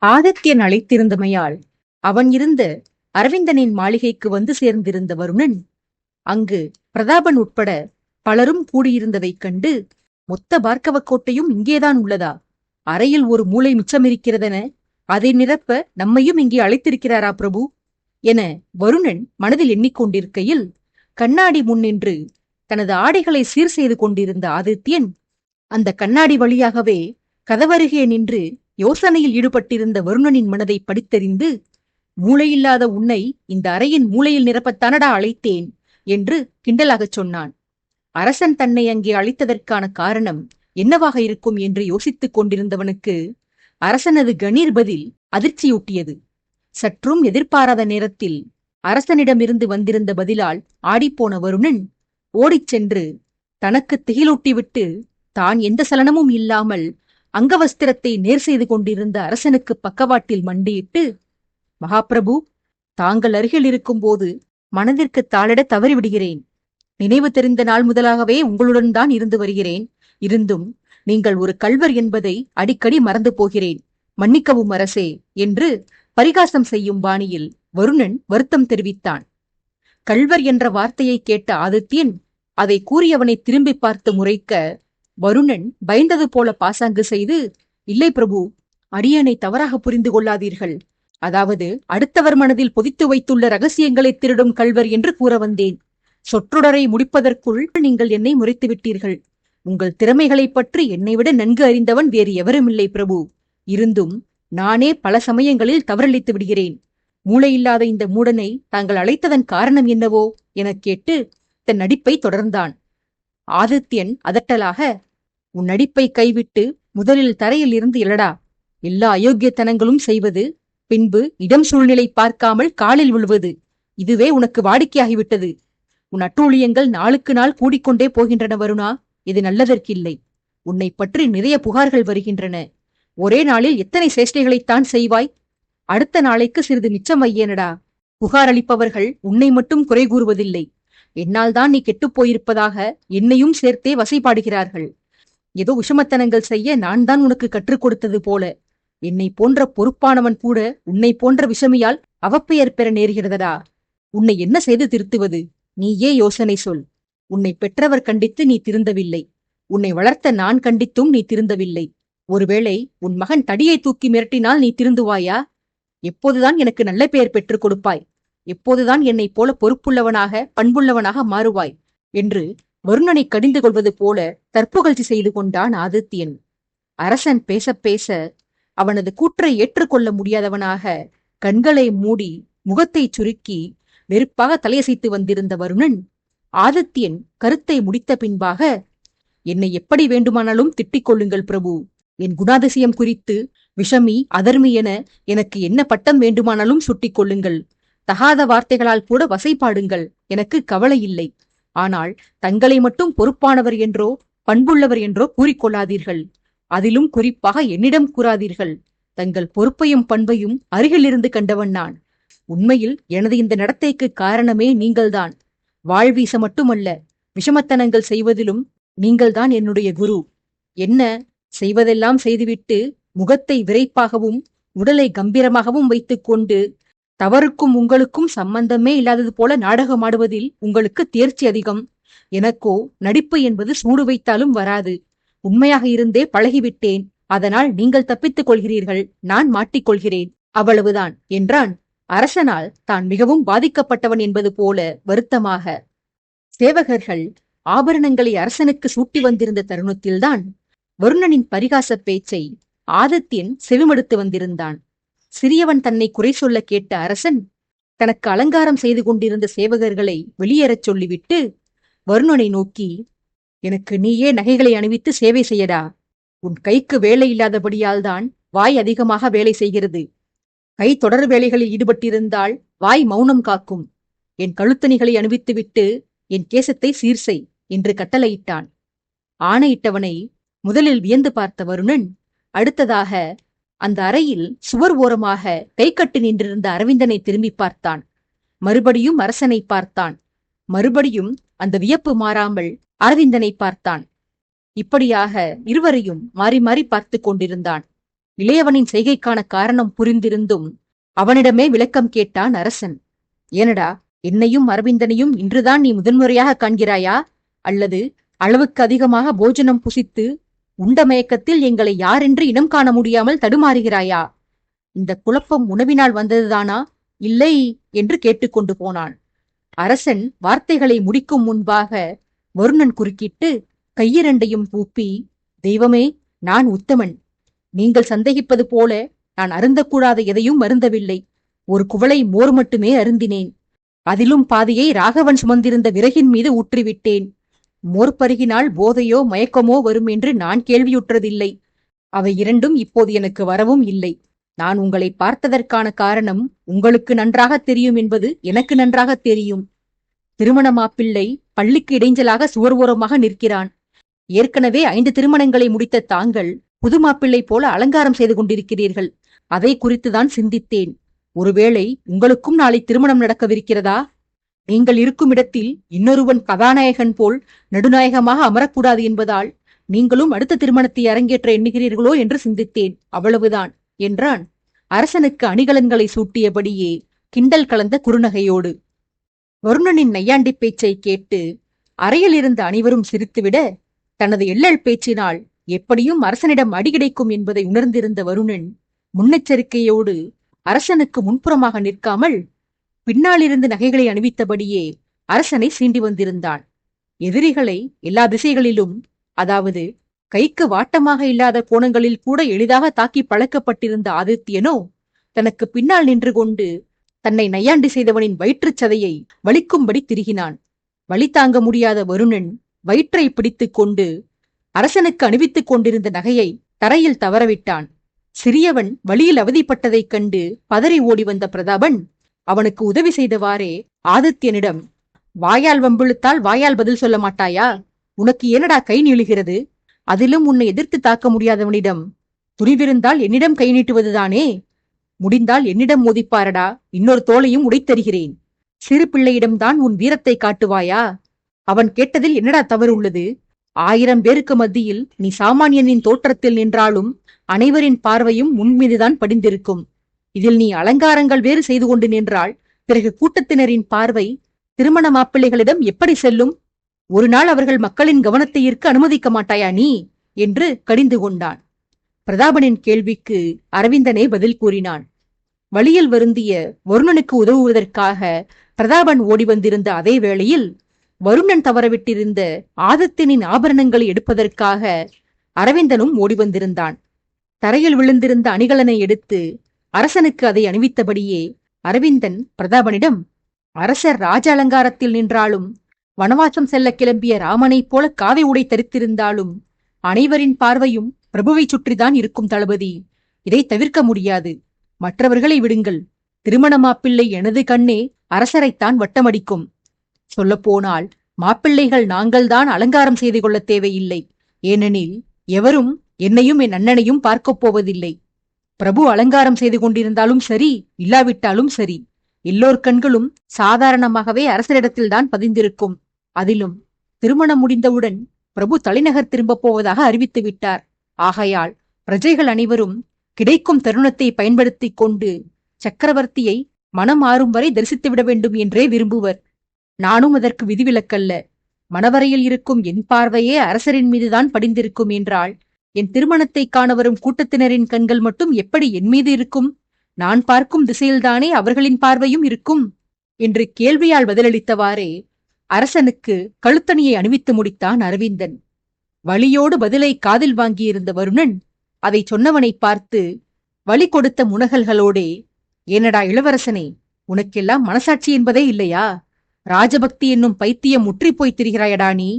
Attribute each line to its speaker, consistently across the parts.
Speaker 1: ஆதித்யன் அழைத்திருந்தமையால் அவன் இருந்த அரவிந்தனின் மாளிகைக்கு வந்து சேர்ந்திருந்த வருணன் அங்கு பிரதாபன் உட்பட பலரும் கூடியிருந்ததைக் கண்டு, மொத்த பார்க்கவ கோட்டையும் இங்கேதான் உள்ளதா? அறையில் ஒரு மூலை மிச்சமிருக்கிறதென அதை நிரப்ப நம்மையும் இங்கே அழைத்திருக்கிறாரா பிரபு என வருணன் மனதில் எண்ணிக்கொண்டிருக்கையில், கண்ணாடி முன்னின்று தனது ஆடைகளை சீர் செய்து கொண்டிருந்த ஆதித்யன் அந்த கண்ணாடி வழியாகவே கதவருகே நின்று யோசனையில் ஈடுபட்டிருந்த வருணனின் மனதை படித்தறிந்து, மூளையில்லாத உன்னை இந்த அறையின் மூலையில் நிரப்பத்தானடா அழைத்தேன் என்று கிண்டலாகச் சொன்னான். அரசன் தன்னை அங்கே அழைத்ததற்கான காரணம் என்னவாக இருக்கும் என்று யோசித்துக் கொண்டிருந்தவனுக்கு அரசனது கணீர் பதில் அதிர்ச்சியூட்டியது. சற்றும் எதிர்பாராத நேரத்தில் அரசனிடமிருந்து வந்திருந்த பதிலால் ஆடிப்போன வருணன் ஓடிச் சென்று தனக்கு திகிலூட்டிவிட்டு தான் எந்த சலனமும் இல்லாமல் அங்கவஸ்திரத்தை நேர் செய்து கொண்டிருந்த அரசனுக்கு பக்கவாட்டில் மண்டியிட்டு, மகாபிரபு, தாங்கள் அருகில் இருக்கும்போது மனதிற்கு தாளிட தவறிவிடுகிறேன். நினைவு தெரிந்த நாள் முதலாகவே உங்களுடன் தான் இருந்து வருகிறேன். இருந்தும் நீங்கள் ஒரு கள்வர் என்பதை அடிக்கடி மறந்து போகிறேன். மன்னிக்கவும் அரசே என்று பரிகாசம் செய்யும் பாணியில் வருணன் வருத்தம் தெரிவித்தான். கள்வர் என்ற வார்த்தையை கேட்ட ஆதித்யன் அதை கூறியவனை திரும்பி பார்த்து முறைக்க, வருணன் பயந்தது போல பாசாங்கு செய்து, இல்லை பிரபு, அடியனை தவறாக புரிந்து கொள்ளாதீர்கள். அதாவது அடுத்தவர் மனதில் பொதித்து வைத்துள்ள ரகசியங்களை திருடும் கள்வர் என்று கூற வந்தேன். சொற்றொடரை முடிப்பதற்குள் நீங்கள் என்னை முறைத்து விட்டீர்கள். உங்கள் திறமைகளைப் பற்றி என்னை விட நன்கு அறிந்தவன் வேறு எவருமில்லை பிரபு. இருந்தும் நானே பல சமயங்களில் தவறளித்து விடுகிறேன். மூளையில்லாத இந்த மூடனை தாங்கள் அழைத்ததன் காரணம் என்னவோ எனக் கேட்டு தன் நடிப்பை தொடர்ந்தான். ஆதித்யன் அதட்டலாக, உன் நடிப்பை கைவிட்டு முதலில் தரையில் இருந்து எழடா. எல்லா அயோக்கியத்தனங்களும் செய்வது, பின்பு இடம் சூழ்நிலை பார்க்காமல் காலில் விழுவது, இதுவே உனக்கு வாடிக்கையாகிவிட்டது. உன் அட்டூழியங்கள் நாளுக்கு நாள் கூடிக்கொண்டே போகின்றன வருணா. இது நல்லதற்கில்லை. உன்னை பற்றி நிறைய புகார்கள் வருகின்றன. ஒரே நாளில் எத்தனை சேஷ்டைகளைத்தான் செய்வாய்? அடுத்த நாளைக்கு சிறிது மிச்சம் வையேனடா. புகார் அளிப்பவர்கள் உன்னை மட்டும் குறை கூறுவதில்லை. என்னால் தான் நீ கெட்டுப் போயிருப்பதாக என்னையும் சேர்த்தே வசைபாடுகிறார்கள். ஏதோ விஷமத்தனங்கள் செய்ய நான் தான் உனக்கு கற்றுக் கொடுத்தது போல. என்னை போன்ற பொறுப்பானவன் கூட உன்னை போன்ற விஷமியால் அவப்பெயர் பெற நேர்கிறதடா. உன்னை என்ன செய்து திருத்துவது? நீயே யோசனை சொல். உன்னை பெற்றவர் கண்டித்து நீ திருந்தவில்லை. உன்னை வளர்த்த நான் கண்டித்தும் நீ திருந்தவில்லை. ஒருவேளை உன் மகன் தடியை தூக்கி மிரட்டினால் நீ திருந்துவாயா? எப்போதுதான் எனக்கு நல்ல பெயர் பெற்றுக் கொடுப்பாய்? எப்போதுதான் என்னைப் போல பொறுப்புள்ளவனாக பண்புள்ளவனாக மாறுவாய் என்று வருணனை கடிந்து கொள்வது போல தற்புகழ்ச்சி செய்து கொண்டான் ஆதித்யன். அரசன் பேச பேச அவனது கூற்றை ஏற்றுக்கொள்ள முடியாதவனாக கண்களை மூடி முகத்தை சுருக்கி வெறுப்பாக தலையசைத்து வந்திருந்த வருணன் ஆதித்யன் கருத்தை முடித்த பின்பாக, என்னை எப்படி வேண்டுமானாலும் திட்டிக் கொள்ளுங்கள் பிரபு. என் குணாதிசயம் குறித்து விஷமி அதர்மி என எனக்கு என்ன பட்டம் வேண்டுமானாலும் சுட்டிக் கொள்ளுங்கள். தகாத வார்த்தைகளால் கூட வசைபாடுங்கள், எனக்கு கவலை இல்லை. ஆனால் தங்களை மட்டும் பொறுப்பானவர் என்றோ பண்புள்ளவர் என்றோ கூறிக்கொள்ளாதீர்கள். அதிலும் குறிப்பாக என்னிடம் கூறாதீர்கள். தங்கள் பொறுப்பையும் பண்பையும் அருகிலிருந்து கண்டவன் நான். உண்மையில் எனது இந்த நடத்தைக்கு காரணமே நீங்கள்தான். வாழ்வீச மட்டுமல்ல, விஷமத்தனங்கள் செய்வதிலும் நீங்கள்தான் என்னுடைய குரு. என்ன, செய்வதெல்லாம் செய்துவிட்டு முகத்தை விரைப்பாகவும் உடலை கம்பீரமாகவும் வைத்துக்கொண்டு தவறுக்கும் உங்களுக்கும் சம்பந்தமே இல்லாதது போல நாடகமாடுவதில் உங்களுக்கு தேர்ச்சி அதிகம். எனக்கோ நடிப்பு என்பது சூடு வைத்தாலும் வராது. உண்மையாக இருந்தே பழகிவிட்டேன். அதனால் நீங்கள் தப்பித்துக் கொள்கிறீர்கள், நான் மாட்டிக்கொள்கிறேன், அவ்வளவுதான் என்றான். அரசனால் தான் மிகவும் பாதிக்கப்பட்டவன் என்பது போல வருத்தமாக. சேவகர்கள் ஆபரணங்களை அரசனுக்கு சூட்டி வந்திருந்த தருணத்தில்தான் வருணனின் பரிகாச பேச்சை ஆதித்யன் செவிமடுத்து வந்திருந்தான். சிறியவன் தன்னை குறை சொல்ல கேட்ட அரசன் தனக்கு அலங்காரம் செய்து கொண்டிருந்த சேவகர்களை வெளியேறச் சொல்லிவிட்டு வருணனை நோக்கி, எனக்கு நீயே நகைகளை அணிவித்து சேவை செய்யடா. உன் கைக்கு வேலை இல்லாதபடியால் தான் வாய் அதிகமாக வேலை செய்கிறது. கை தொடர் வேலைகளில் ஈடுபட்டிருந்தால் வாய் மௌனம் காக்கும். என் கழுத்தணிகளை அணிவித்துவிட்டு என் கேசத்தை சீர்செய் என்று கட்டளையிட்டான். ஆணையிட்டவனை முதலில் வியந்து பார்த்த வருணன் அடுத்ததாக அந்த அறையில் சுவர் ஓரமாக கை கட்டு நின்றிருந்த அரவிந்தனை திரும்பி பார்த்தான். மறுபடியும் அரசனை பார்த்தான். மறுபடியும் அந்த வியப்பு மாறாமல் அரவிந்தனை பார்த்தான். இப்படியாக இருவரையும் மாறி மாறி பார்த்து கொண்டிருந்தான். இளையவனின் செய்கைக்கான காரணம் புரிந்திருந்தும் அவனிடமே விளக்கம் கேட்டான் அரசன். ஏனடா, என்னையும் அரவிந்தனையும் இன்றுதான் நீ முதன்முறையாக காண்கிறாயா? அல்லது அளவுக்கு அதிகமாக போஜனம் புசித்து உண்ட மயக்கத்தில் எங்களை யாரென்று இனம் காண முடியாமல் தடுமாறுகிறாயா? இந்த குழப்பம் உணவினால் வந்ததுதானா, இல்லை என்று கேட்டுக்கொண்டு போனான். அரசன் வார்த்தைகளை முடிக்கும் முன்பாக வருணன் குறுக்கிட்டு கையிரண்டையும் கூப்பி, தெய்வமே, நான் உத்தமன். நீங்கள் சந்தேகிப்பது போல நான் அருந்தக்கூடாத எதையும் அருந்தவில்லை. ஒரு குவளை மோர் மட்டுமே அருந்தினேன். அதிலும் பாதியை ராகவன் சுமந்திருந்த விறகின் மீது ஊற்றிவிட்டேன். மோர் பருகினால் போதையோ மயக்கமோ வரும் என்று நான் கேள்வியுற்றதில்லை. அவை இரண்டும் இப்போது எனக்கு வரவும் இல்லை. நான் உங்களை பார்த்ததற்கான காரணம் உங்களுக்கு நன்றாக தெரியும் என்பது எனக்கு நன்றாக தெரியும். திருமண மாப்பிள்ளை பள்ளிக்கு இடைஞ்சலாக சுவர் ஓரமாக நிற்கிறான். ஏற்கனவே 5 திருமணங்களை முடித்த தாங்கள் புது மாப்பிள்ளை போல அலங்காரம் செய்து கொண்டிருக்கிறீர்கள். அதை குறித்துதான் சிந்தித்தேன். ஒருவேளை உங்களுக்கும் நாளை திருமணம் நடக்கவிருக்கிறதா? நீங்கள் இருக்கும் இடத்தில் இன்னொருவன் கதாநாயகன் போல் நடுநாயகமாக அமரக்கூடாது என்பதால் நீங்களும் அடுத்த திருமணத்தை அரங்கேற்ற எண்ணுகிறீர்களோ என்று சிந்தித்தேன். அவ்வளவுதான் என்றான், அரசனுக்கு அணிகலன்களை சூட்டியபடியே கிண்டல் கலந்த குறுநகையோடு. வருணனின் நையாண்டி பேச்சை கேட்டு அறையில் இருந்த அனைவரும் சிரித்துவிட, தனது எள்ளல் பேச்சினால் எப்படியும் அரசனிடம் அடி கிடைக்கும் என்பதை உணர்ந்திருந்த வருணன் முன்னெச்சரிக்கையோடு அரசனுக்கு முன்புறமாக நிற்காமல் பின்னாலிருந்து நகைகளை அணிவித்தபடியே அரசனை சீண்டி வந்திருந்தான். எதிரிகளை எல்லா திசைகளிலும், அதாவது கைக்கு வாட்டமாக இல்லாத கோணங்களில் கூட எளிதாக தாக்கி பழக்கப்பட்டிருந்த ஆதித்யனோ தனக்கு பின்னால் நின்று கொண்டு தன்னை நையாண்டி செய்தவனின் வயிற்றுச் சதையை வலிக்கும்படி திரிகினான். வலி தாங்க முடியாத வருணன் வயிற்றை பிடித்துக் கொண்டு அரசனுக்கு அணிவித்துக் கொண்டிருந்த நகையை தரையில் தவறவிட்டான். சிறியவன் வழியில் அவதிப்பட்டதைக் கண்டு பதறி ஓடி வந்த பிரதாபன் அவனுக்கு உதவி செய்தவாறே ஆதித்யனிடம், வாயால் வம்பிழுத்தால் வாயால் பதில் சொல்ல மாட்டாயா? உனக்கு ஏனடா கை நீளுகிறது? அதிலும் உன்னை எதிர்த்து தாக்க முடியாதவனிடம் துணிவிருந்தால் என்னிடம் கை நீட்டுவதுதானே? முடிந்தால் என்னிடம் மோதிப்பாரடா, இன்னொரு தோளையும் உடைத்தருகிறேன். சிறு பிள்ளையிடம்தான் உன் வீரத்தை காட்டுவாயா? அவன் கேட்டதில் என்னடா தவறு உள்ளது? 1000 பேருக்கு மத்தியில் நீ சாமானியனின் தோற்றத்தில் நின்றாலும் அனைவரின் பார்வையும் முன்மீதுதான் படிந்திருக்கும். இதில் நீ அலங்காரங்கள் வேறு செய்து கொண்டு நின்றால் பிறகு கூட்டத்தினரின் பார்வை திருமண மாப்பிள்ளைகளிடம் எப்படி செல்லும்? ஒரு நாள் அவர்கள் மக்களின் கவனத்தை ஈர்க்க அனுமதிக்க மாட்டாயா நீ என்று கடிந்து கொண்டான். பிரதாபனின் கேள்விக்கு அரவிந்தனே பதில் கூறினான். வழியில் வருந்திய வருணனுக்கு உதவுவதற்காக பிரதாபன் ஓடி வந்திருந்த அதே வேளையில் வருணன் தவறவிட்டிருந்த ஆதித்யனின் ஆபரணங்களை எடுப்பதற்காக அரவிந்தனும் ஓடி வந்திருந்தான். தரையில் விழுந்திருந்த அணிகலனை எடுத்து அரசனுக்கு அதை அணிவித்தபடியே அரவிந்தன் பிரதாபனிடம், அரசர் ராஜ அலங்காரத்தில் நின்றாலும் வனவாசம் செல்ல கிளம்பிய ராமனைப் போல காவி உடை தரித்திருந்தாலும் அனைவரின் பார்வையும் பிரபுவை சுற்றிதான் இருக்கும் தளபதி. இதை தவிர்க்க முடியாது. மற்றவர்களை விடுங்கள். திருமண மாப்பிள்ளை எனது கண்ணே அரசரைத்தான் வட்டமடிக்கும். சொல்லப்போனால் மாப்பிள்ளைகள் நாங்கள்தான் அலங்காரம் செய்து கொள்ள தேவையில்லை. ஏனெனில் எவரும் என்னையும் என் அண்ணனையும் பார்க்கப் போவதில்லை. பிரபு அலங்காரம் செய்து கொண்டிருந்தாலும் சரி, இல்லாவிட்டாலும் சரி, எல்லோர் கண்களும் சாதாரணமாகவே அரசரிடத்தில்தான் பதிந்திருக்கும். அதிலும் திருமணம் முடிந்தவுடன் பிரபு தலைநகர் திரும்பப் போவதாக அறிவித்து விட்டார். ஆகையால் பிரஜைகள் அனைவரும் கிடைக்கும் தருணத்தை பயன்படுத்திக் கொண்டு சக்கரவர்த்தியை மனம் ஆறும் வரை தரிசித்துவிட வேண்டும் என்றே விரும்புவர். நானும் அதற்கு விதிவிலக்கல்ல. மணவரையில் இருக்கும் என் பார்வையே அரசரின் மீதுதான் படிந்திருக்கும் என்றால் என் திருமணத்தை காண வரும் கூட்டத்தினரின் கண்கள் மட்டும் எப்படி என் மீது இருக்கும்? நான் பார்க்கும் திசையில்தானே அவர்களின் பார்வையும் இருக்கும் என்று கேள்வியால் பதிலளித்தவாறே அரசனுக்கு கழுத்தணியை அணிவித்து முடித்தான் அரவிந்தன். வலியோடு பதிலை காதில் வாங்கியிருந்த வருணன் அதை சொன்னவனை பார்த்து வலி கொடுத்த முனகல்களோடே, ஏனடா இளவரசனே, உனக்கெல்லாம் மனசாட்சி என்பதே இல்லையா? ராஜபக்தி என்னும் பைத்தியம் முற்றிப்போய் திரிகிறாயடா நீ.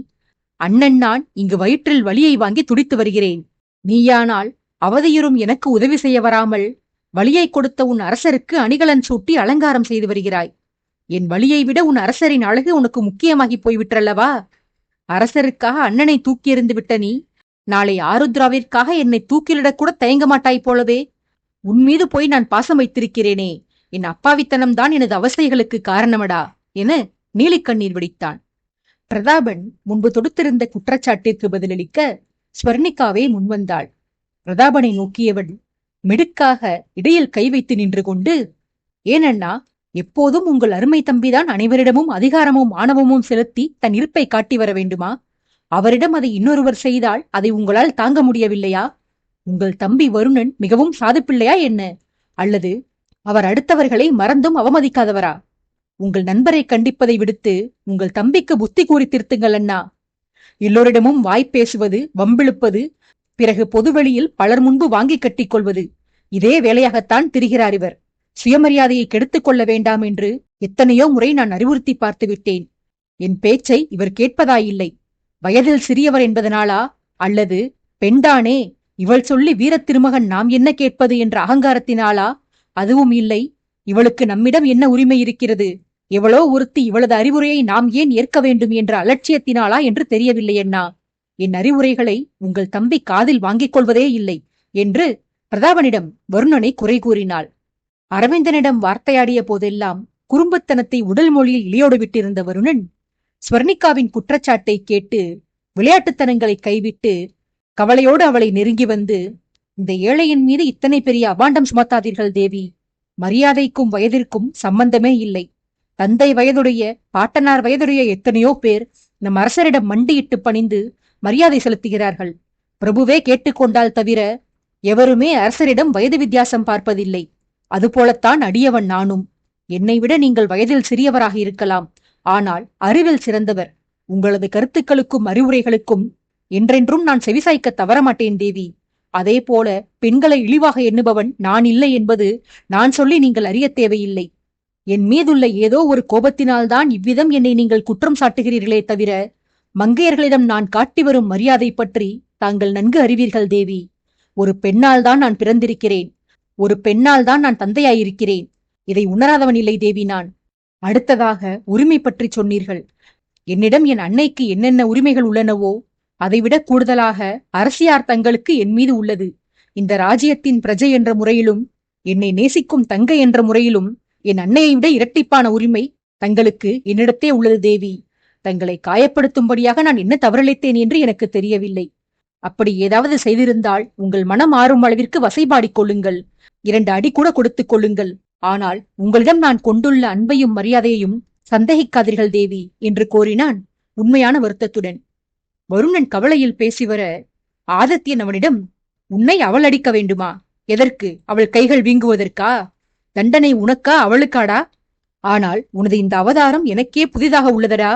Speaker 1: அண்ணன் நான் இங்கு வயிற்றில் வலியை வாங்கி துடித்து வருகிறேன். நீயானால் அவதியுறும் எனக்கு உதவி செய்ய வராமல் வலியை கொடுத்த உன் அரசருக்கு அணிகலன் சூட்டி அலங்காரம் செய்து வருகிறாய். என் வலியை விட உன் அரசரின் அழகு உனக்கு முக்கியமாகி போய்விட்டல்லவா? அரசருக்காக அண்ணனை தூக்கி எறிந்து விட்ட நீ நாளை ஆருத்ராவிற்காக என்னை தூக்கிலிடக்கூட தயங்க மாட்டாய் போலவே. உன்மீது போய் நான் பாசம் வைத்திருக்கிறேனே, என் அப்பாவித்தனம்தான் எனது அவஸ்தைகளுக்கு காரணமடா என நீலிக்கண்ணீர் வெடித்தான். பிரதாபன் முன்பு தொடுத்திருந்த குற்றச்சாட்டிற்கு பதிலளிக்க ஸ்வர்ணிகாவே முன்வந்தாள். பிரதாபனை நோக்கியவள், மிடுக்காக இடையில் கை வைத்து நின்று கொண்டு, ஏனண்ணா, எப்போதும் உங்கள் அருமை தம்பிதான் அனைவரிடமும் அதிகாரமும் ஆணவமும் செலுத்தி தன் இருப்பை காட்டி வர வேண்டுமா? அவரிடம் அதை இன்னொருவர் செய்தால் அதை உங்களால் தாங்க முடியவில்லையா? உங்கள் தம்பி வருணன் மிகவும் சாதுப்பிள்ளையா என்ன? அல்லது அவர் அடுத்தவர்களை மறந்தும் அவமதிக்காதவரா? உங்கள் நண்பரை கண்டிப்பதை விடுத்து உங்கள் தம்பிக்கு புத்தி கூறி திருத்துங்கள் அண்ணா. எல்லோரிடமும் வாய்ப்பேசுவது, வம்பிழுப்பது, பிறகு பொதுவெளியில் பலர் முன்பு வாங்கி கட்டிக் கொள்வது, இதே வேலையாகத்தான் திரிகிறார் இவர். சுயமரியாதையை கெடுத்துக் கொள்ள வேண்டாம் என்று எத்தனையோ முறை நான் அறிவுறுத்தி பார்த்து விட்டேன். என் பேச்சை இவர் கேட்பதாயில்லை. வயதில் சிறியவர் என்பதனாலா, அல்லது பெண்தானே, இவள் சொல்லி வீரத் திருமகன் நாம் என்ன கேட்பது என்ற அகங்காரத்தினாலா? அதுவும் இல்லை. இவளுக்கு நம்மிடம் என்ன உரிமை இருக்கிறது? எவளோ ஒருத்தி இவளது அறிவுரையை நாம் ஏன் ஏற்க வேண்டும் என்ற அலட்சியத்தினாலா என்று தெரியவில்லை அண்ணா. என் அறிவுரைகளை உங்கள் தம்பி காதில் வாங்கிக் கொள்வதே இல்லை என்று பிரதாபனிடம் வருணனை குறை கூறினாள். அரவிந்தனிடம் வார்த்தையாடிய போதெல்லாம் குறும்புத்தனத்தை உடல் மொழியில் இளையோடு விட்டிருந்த வருணன் ஸ்வர்ணிகாவின் குற்றச்சாட்டை கேட்டு விளையாட்டுத்தனங்களை கைவிட்டு கவலையோடு அவளை நெருங்கி வந்து, இந்த ஏழையின் மீது இத்தனை பெரிய அபாண்டம் சுமத்தாதீர்கள் தேவி. மரியாதைக்கும் வயதிற்கும் சம்பந்தமே இல்லை. தந்தை வயதுடைய, பாட்டனார் வயதுடைய எத்தனையோ பேர் நம் அரசரிடம் மண்டியிட்டு பணிந்து மரியாதை செலுத்துகிறார்கள். பிரபுவே கேட்டுக்கொண்டால் தவிர எவருமே அரசரிடம் வயது வித்தியாசம் பார்ப்பதில்லை. அதுபோலத்தான் அடியவன் நானும். என்னை விட நீங்கள் வயதில் சிறியவராக இருக்கலாம், ஆனால் அறிவில் சிறந்தவர். உங்களது கருத்துக்களுக்கும் அறிவுரைகளுக்கும் என்றென்றும் நான் செவிசாய்க்க தவறமாட்டேன் தேவி. அதே போல பெண்களை இழிவாக எண்ணுபவன் நான் இல்லை என்பது நான் சொல்லி நீங்கள் அறிய தேவையில்லை. என் மீதுள்ள ஏதோ ஒரு கோபத்தினால்தான் இவ்விதம் என்னை நீங்கள் குற்றம் சாட்டுகிறீர்களே தவிர, மங்கையர்களிடம் நான் காட்டி வரும் மரியாதை பற்றி தாங்கள் நன்கு அறிவீர்கள் தேவி. ஒரு பெண்ணால் தான் நான் பிறந்திருக்கிறேன். ஒரு பெண்ணால் தான் நான் தந்தையாயிருக்கிறேன். இதை உணராதவன் இல்லை தேவி நான். அடுத்ததாக உரிமை பற்றி சொன்னீர்கள். என்னிடம் என் அன்னைக்கு என்னென்ன உரிமைகள் உள்ளனவோ அதைவிட கூடுதலாக அரசியார் தங்களுக்கு என் மீது உள்ளது. இந்த ராஜ்யத்தின் பிரஜை என்ற முறையிலும், என்னை நேசிக்கும் தங்கை என்ற முறையிலும் என் அன்னையை விட இரட்டிப்பான உரிமை தங்களுக்கு என்னிடத்தே உள்ளது தேவி. தங்களை காயப்படுத்தும்படியாக நான் என்ன தவறிழைத்தேன் என்று எனக்கு தெரியவில்லை. அப்படி ஏதாவது செய்திருந்தால் உங்கள் மனம் ஆறும் அளவிற்கு வசைபாடிக் கொள்ளுங்கள். 2 அடி கூட கொடுத்துக் கொள்ளுங்கள். ஆனால் உங்களிடம் நான் கொண்டுள்ள அன்பையும் மரியாதையையும் சந்தேகிக்காதீர்கள் தேவி என்று கோரினான் உண்மையான வருத்தத்துடன். வருணன் கவலையில் பேசிவர ஆதித்யன் அவனிடம், உன்னை அவள் அடிக்க வேண்டுமா? எதற்கு? அவள் கைகள் வீங்குவதற்கா? தண்டனை உனக்கா அவளுக்காடா? ஆனால் உனது இந்த அவதாரம் எனக்கே புதிதாக உள்ளதடா.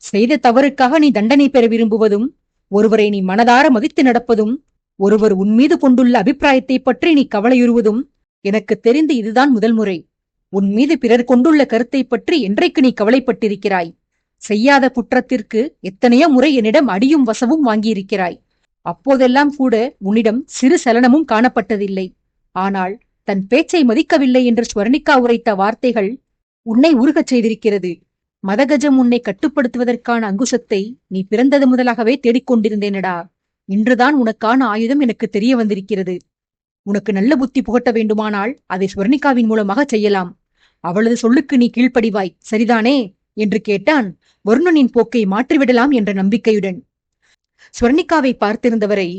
Speaker 1: செய்த தவறுக்காக நீ தண்டனை பெற விரும்புவதும், ஒருவரை நீ மனதார மதித்து நடப்பதும், ஒருவர் உன்மீது கொண்டுள்ள அபிப்பிராயத்தை பற்றி நீ கவலையுறுவதும் எனக்கு தெரிந்து இதுதான் முதல் முறை. உன் மீது பிறர் கொண்டுள்ள கருத்தை பற்றி என்றைக்கு நீ கவலைப்பட்டிருக்கிறாய்? செய்யாத குற்றத்திற்கு எத்தனையோ முறை என்னிடம் அடியும் வசவும் வாங்கியிருக்கிறாய். அப்போதெல்லாம் கூட உன்னிடம் சிறு சலனமும் காணப்பட்டதில்லை. ஆனால் தன் பேச்சை மதிக்கவில்லை என்று ஸ்வர்ணிகா உரைத்த வார்த்தைகள் உன்னை உருகச் செய்திருக்கிறது. மதகஜம் உன்னை கட்டுப்படுத்துவதற்கான அங்குசத்தை நீ பிறந்தது முதலாகவே தேடிக்கொண்டிருந்தேனடா. இன்றுதான் உனக்கான ஆயுதம் எனக்கு தெரிய வந்திருக்கிறது. உனக்கு நல்ல புத்தி புகட்ட வேண்டுமானால் அதை ஸ்வர்ணிகாவின் மூலமாக செய்யலாம். அவளது சொல்லுக்கு நீ கீழ்ப்படிவாய், சரிதானே என்று கேட்டான் வருணனின் போக்கை மாற்றிவிடலாம் என்ற நம்பிக்கையுடன். ஸ்வர்ணிகாவை பார்த்திருந்தவரை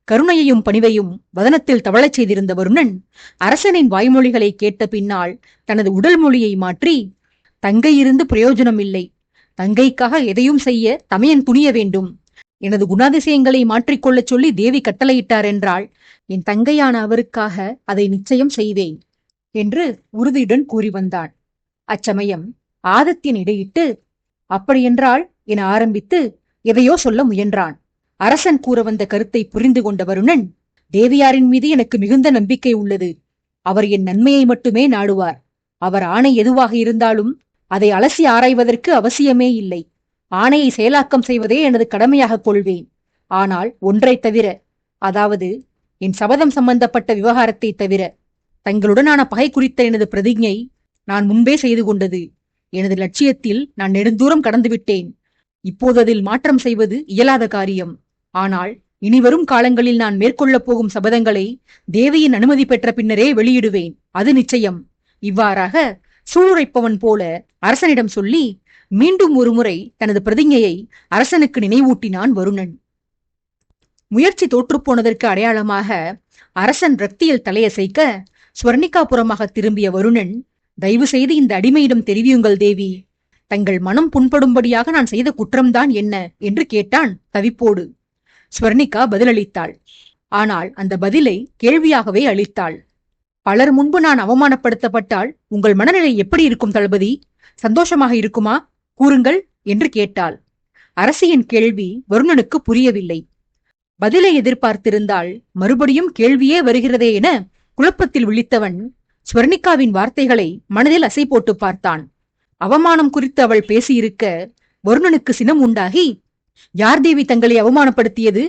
Speaker 1: கருணையையும் பணிவையும் வதனத்தில் தவழச் செய்திருந்த வருணன் அரசனின் வாய்மொழிகளை கேட்ட பின்னால் தனது உடல் மொழியை மாற்றி, தங்கை இருந்து பிரயோஜனம் இல்லை. தங்கைக்காக எதையும் செய்ய தமையன் துணிய வேண்டும். எனது குணாதிசயங்களை மாற்றிக்கொள்ளச் சொல்லி தேவி கட்டளையிட்டார் என்றால் என் தங்கையான அவருக்காக அதை நிச்சயம் செய்வேன் என்று உறுதியுடன் கூறி வந்தான். அச்சமயம் ஆதித்யன் இடையிட்டு, அப்படியென்றால் என ஆரம்பித்து எதையோ சொல்ல முயன்றான். அரசன் கூற வந்த கருத்தை புரிந்து கொண்ட வருணன், தேவியாரின் மீது எனக்கு மிகுந்த நம்பிக்கை உள்ளது. அவர் என் நன்மையை மட்டுமே நாடுவார். அவர் ஆணை எதுவாக இருந்தாலும் அதை அலசி ஆராய்வதற்கு அவசியமே இல்லை. ஆணையை செயலாக்கம் செய்வதே எனது கடமையாக கொள்வேன். ஆனால் ஒன்றை தவிர, அதாவது என் சபதம் சம்பந்தப்பட்ட விவகாரத்தை தவிர, தங்களுடனான பகை குறித்த எனது பிரதிஜை நான் முன்பே செய்து கொண்டது. எனது லட்சியத்தில் நான் நெடுந்தூரம் கடந்துவிட்டேன். இப்போது அதில் மாற்றம் செய்வது இயலாத காரியம். ஆனால் இனிவரும் காலங்களில் நான் மேற்கொள்ளப் போகும் சபதங்களை தேவியின் அனுமதி பெற்ற பின்னரே வெளியிடுவேன், அது நிச்சயம். இவ்வாறாக சூளுரைப்பவன் போல அரசனிடம் சொல்லி மீண்டும் ஒருமுறை தனது பிரதிஜையை அரசனுக்கு நினைவூட்டினான் வருணன். முயற்சி தோற்றுப்போனதற்கு அடையாளமாக அரசன் ரக்தியில் தலையசைக்க ஸ்வர்ணிகாபுரமாக திரும்பிய வருணன், தயவு செய்து இந்த அடிமையிடம் தெரிவியுங்கள் தேவி, தங்கள் மனம் புண்படும்படியாக நான் செய்த குற்றம்தான் என்ன என்று கேட்டான் தவிப்போடு. ஸ்வர்ணிகா பதிலளித்தாள். ஆனால் அந்த பதிலை கேள்வியாகவே அளித்தாள். பலர் முன்பு நான் அவமானப்படுத்தப்பட்டால் உங்கள் மனநிலை எப்படி இருக்கும் தளபதி? சந்தோஷமாக இருக்குமா? கூறுங்கள் என்று கேட்டாள். அரசியின் கேள்வி வருணனுக்கு புரியவில்லை. பதிலை எதிர்பார்த்திருந்தால் மறுபடியும் கேள்வியே வருகிறதே என குழப்பத்தில் விழித்தவன் ஸ்வர்ணிகாவின் வார்த்தைகளை மனதில் அசை போட்டு பார்த்தான். அவமானம் குறித்து அவள் பேசியிருக்க வருணனுக்கு சினம் உண்டாகி, யார் தேவி தங்களை அவமானப்படுத்தியது?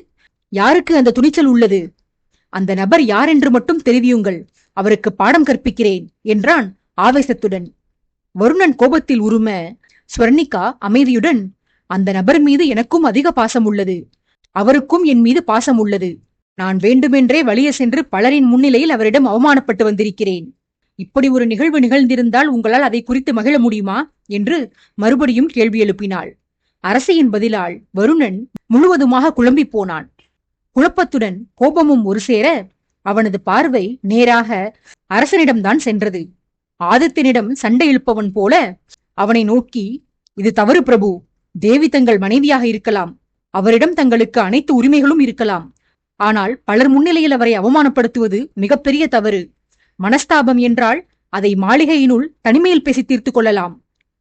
Speaker 1: யாருக்கு அந்த துணிச்சல் உள்ளது? அந்த நபர் யார் என்று மட்டும் தெரிவியுங்கள், அவருக்கு பாடம் கற்பிக்கிறேன் என்றான் ஆவேசத்துடன். வருணன் கோபத்தில் உரும ஸ்வர்ணிகா அமைதியுடன், அந்த நபர் மீது எனக்கும் அதிக பாசம் உள்ளது, அவருக்கும் என் மீது பாசம் உள்ளது. நான் வேண்டுமென்றே வலிய சென்று பலரின் முன்னிலையில் அவரிடம் அவமானப்பட்டு வந்திருக்கிறேன். இப்படி ஒரு நிகழ்வு நிகழ்ந்திருந்தால் உங்களால் அதை குறித்து மகிழ முடியுமா என்று மறுபடியும் கேள்வி எழுப்பினாள். அரசியின் பதிலால் வருணன் முழுவதுமாக குழம்பி போனான். குழப்பத்துடன் கோபமும் ஒரு சேர அவனது பார்வை நேராக அரசனிடம்தான் சென்றது. ஆதித்தனிடம் சண்டை இழுப்பவன் போல அவனை நோக்கி, இது தவறு பிரபு, தேவி தங்கள் மனைவியாக இருக்கலாம், அவரிடம் தங்களுக்கு அனைத்து உரிமைகளும் இருக்கலாம். ஆனால் பலர் முன்னிலையில் அவரை அவமானப்படுத்துவது மிகப்பெரிய தவறு. மனஸ்தாபம் என்றால் அதை மாளிகையினுள் தனிமையில் பேசி தீர்த்து கொள்ளலாம்.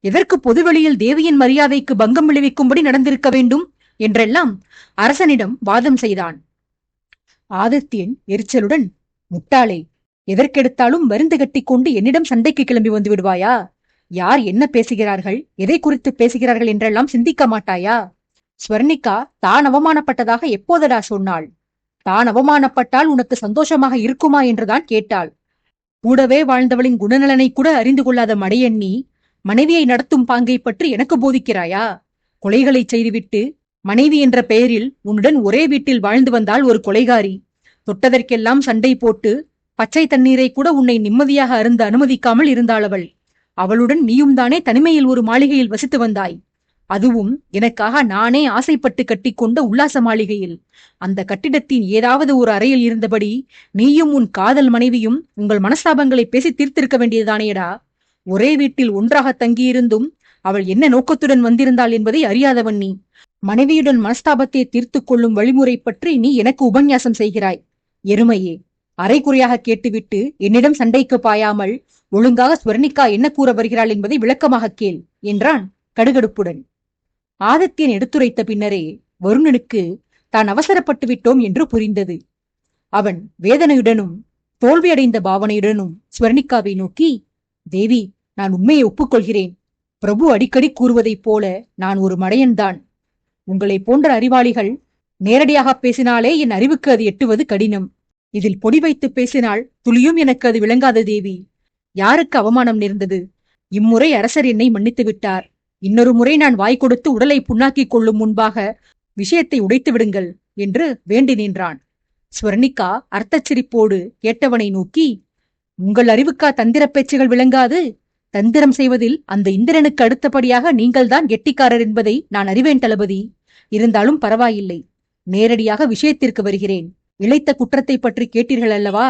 Speaker 1: எதற்கு பொதுவெளியில் தேவியின் மரியாதைக்கு பங்கம் விளைவிக்கும்படி நடந்திருக்க வேண்டும் என்றெல்லாம் அரசனிடம் வாதம் செய்தான். ஆதித்யன் எரிச்சலுடன், முட்டாளே, எதற்கெடுத்தாலும் மருந்து கட்டிக்கொண்டு என்னிடம் சண்டைக்கு கிளம்பி வந்து விடுவாயா? யார் என்ன பேசுகிறார்கள், எதை குறித்து பேசுகிறார்கள் என்றெல்லாம் சிந்திக்க மாட்டாயா? ஸ்வர்ணிகா தான் அவமானப்பட்டதாக எப்போதடா சொன்னாள்? தான் அவமானப்பட்டால் உனக்கு சந்தோஷமாக இருக்குமா என்றுதான் கேட்டாள். கூடவே வாழ்ந்தவளின் குணநலனை கூட அறிந்து கொள்ளாத மடையண்ணி மனைவியை நடத்தும் பாங்கை பற்றி எனக்கு போதிக்கிறாயா? கொலைகளை செய்துவிட்டு மனைவி என்ற பெயரில் உன்னுடன் ஒரே வீட்டில் வாழ்ந்து வந்தால் ஒரு கொலைகாரி. தொட்டதற்கெல்லாம் சண்டை போட்டு பச்சை தண்ணீரை கூட உன்னை நிம்மதியாக அருந்த அனுமதிக்காமல் இருந்தாள் அவள். அவளுடன் நீயும் தானே தனிமையில் ஒரு மாளிகையில் வசித்து வந்தாய். அதுவும் எனக்காக நானே ஆசைப்பட்டு கட்டிக்கொண்ட உல்லாச மாளிகையில். அந்த கட்டிடத்தின் ஏதாவது ஒரு அறையில் இருந்தபடி நீயும் உன் காதல் மனைவியும் உங்கள் மனஸ்தாபங்களை பேசி தீர்த்திருக்க வேண்டியதுதானேடா. ஒரே வீட்டில் ஒன்றாக தங்கியிருந்தும் அவள் என்ன நோக்கத்துடன் வந்திருந்தாள் என்பதை அறியாதவன் நீ. மனைவியுடன் மனஸ்தாபத்தை தீர்த்து கொள்ளும் வழிமுறை பற்றி நீ எனக்கு உபன்யாசம் செய்கிறாய். எருமையே, அரைக்குறையாக கேட்டுவிட்டு என்னிடம் சண்டைக்கு பாயாமல் ஒழுங்காக ஸ்வர்ணிகா என்ன கூற வருகிறாள் என்பதை விளக்கமாக கேள் என்றான் கடுகடுப்புடன். ஆதித்யன் எடுத்துரைத்த பின்னரே வருணனுக்கு தான் அவசரப்பட்டு விட்டோம் என்று புரிந்தது. அவன் வேதனையுடனும் தோல்வியடைந்த பாவனையுடனும் ஸ்வர்ணிகாவை நோக்கி, தேவி, நான் உண்மையை ஒப்புக்கொள்கிறேன். பிரபு அடிக்கடி கூறுவதைப் போல நான் ஒரு மடையன்தான். உங்களை போன்ற அறிவாளிகள் நேரடியாக பேசினாலே என் அறிவுக்கு அது எட்டுவது கடினம். இதில் பொடி வைத்து பேசினால் துளியும் எனக்கு அது விளங்காத தேவி. யாருக்கு அவமானம் நேர்ந்தது? இம்முறை அரசர் என்னை மன்னித்து விட்டார். இன்னொரு முறை நான் வாய் கொடுத்து உடலை புண்ணாக்கிக் கொள்ளும் முன்பாக விஷயத்தை உடைத்து விடுங்கள் என்று வேண்டி நின்றான். ஸ்வர்ணிகா அர்த்தச்சிரிப்போடு கேட்டவனை நோக்கி, உங்கள் அறிவுக்கா தந்திர பேச்சுகள் விளங்காது? தந்திரம் செய்வதில் அந்த இந்திரனுக்கு அடுத்தபடியாக நீங்கள்தான் கெட்டிக்காரர் என்பதை நான் அறிவேன் தளபதி. இருந்தாலும் பரவாயில்லை, நேரடியாக விஷயத்திற்கு வருகிறேன். இழைத்த குற்றத்தை பற்றி கேட்டீர்கள் அல்லவா?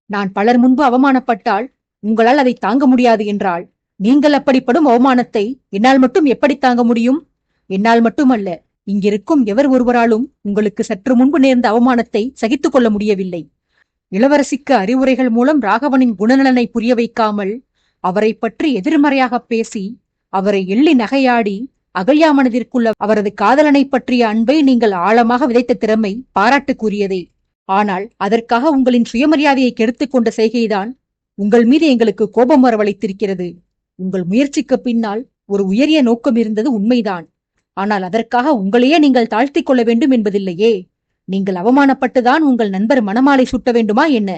Speaker 1: நான் பலர் முன்பு அவமானப்பட்டால் உங்களால் அதை தாங்க முடியாது என்றால், நீங்கள் அப்படிப்படும் அவமானத்தை என்னால் மட்டும் எப்படி தாங்க முடியும்? என்னால் மட்டுமல்ல, இங்கிருக்கும் எவர் ஒருவராலும் உங்களுக்கு சற்று முன்பு நேர்ந்த அவமானத்தை சகித்துக் கொள்ள முடியவில்லை. இளவரசிக்கு அறிவுரைகள் மூலம் ராகவனின் குணநலனை புரிய வைக்காமல் அவரை பற்றி எதிர்மறையாக பேசி அவரை எள்ளி நகையாடி அகல்யா மனதிற்குள்ள அவரது காதலனை பற்றிய அன்பை நீங்கள் ஆழமாக விதைத்த திறமை பாராட்டுக்குரியதே. ஆனால் அதற்காக உங்களின் சுயமரியாதையை கெடுத்துக் கொண்ட செய்கைதான் உங்கள் மீது எங்களுக்கு கோபம் வரவழைத்திருக்கிறது. உங்கள் முயற்சிக்கு பின்னால் ஒரு உயரிய நோக்கம் இருந்தது உண்மைதான். ஆனால் அதற்காக உங்களையே நீங்கள் தாழ்த்திக் கொள்ள வேண்டும் என்பதில்லையே. நீங்கள் அவமானப்பட்டுதான் உங்கள் நண்பர் மணமாலை சுட்ட வேண்டுமா என்ன?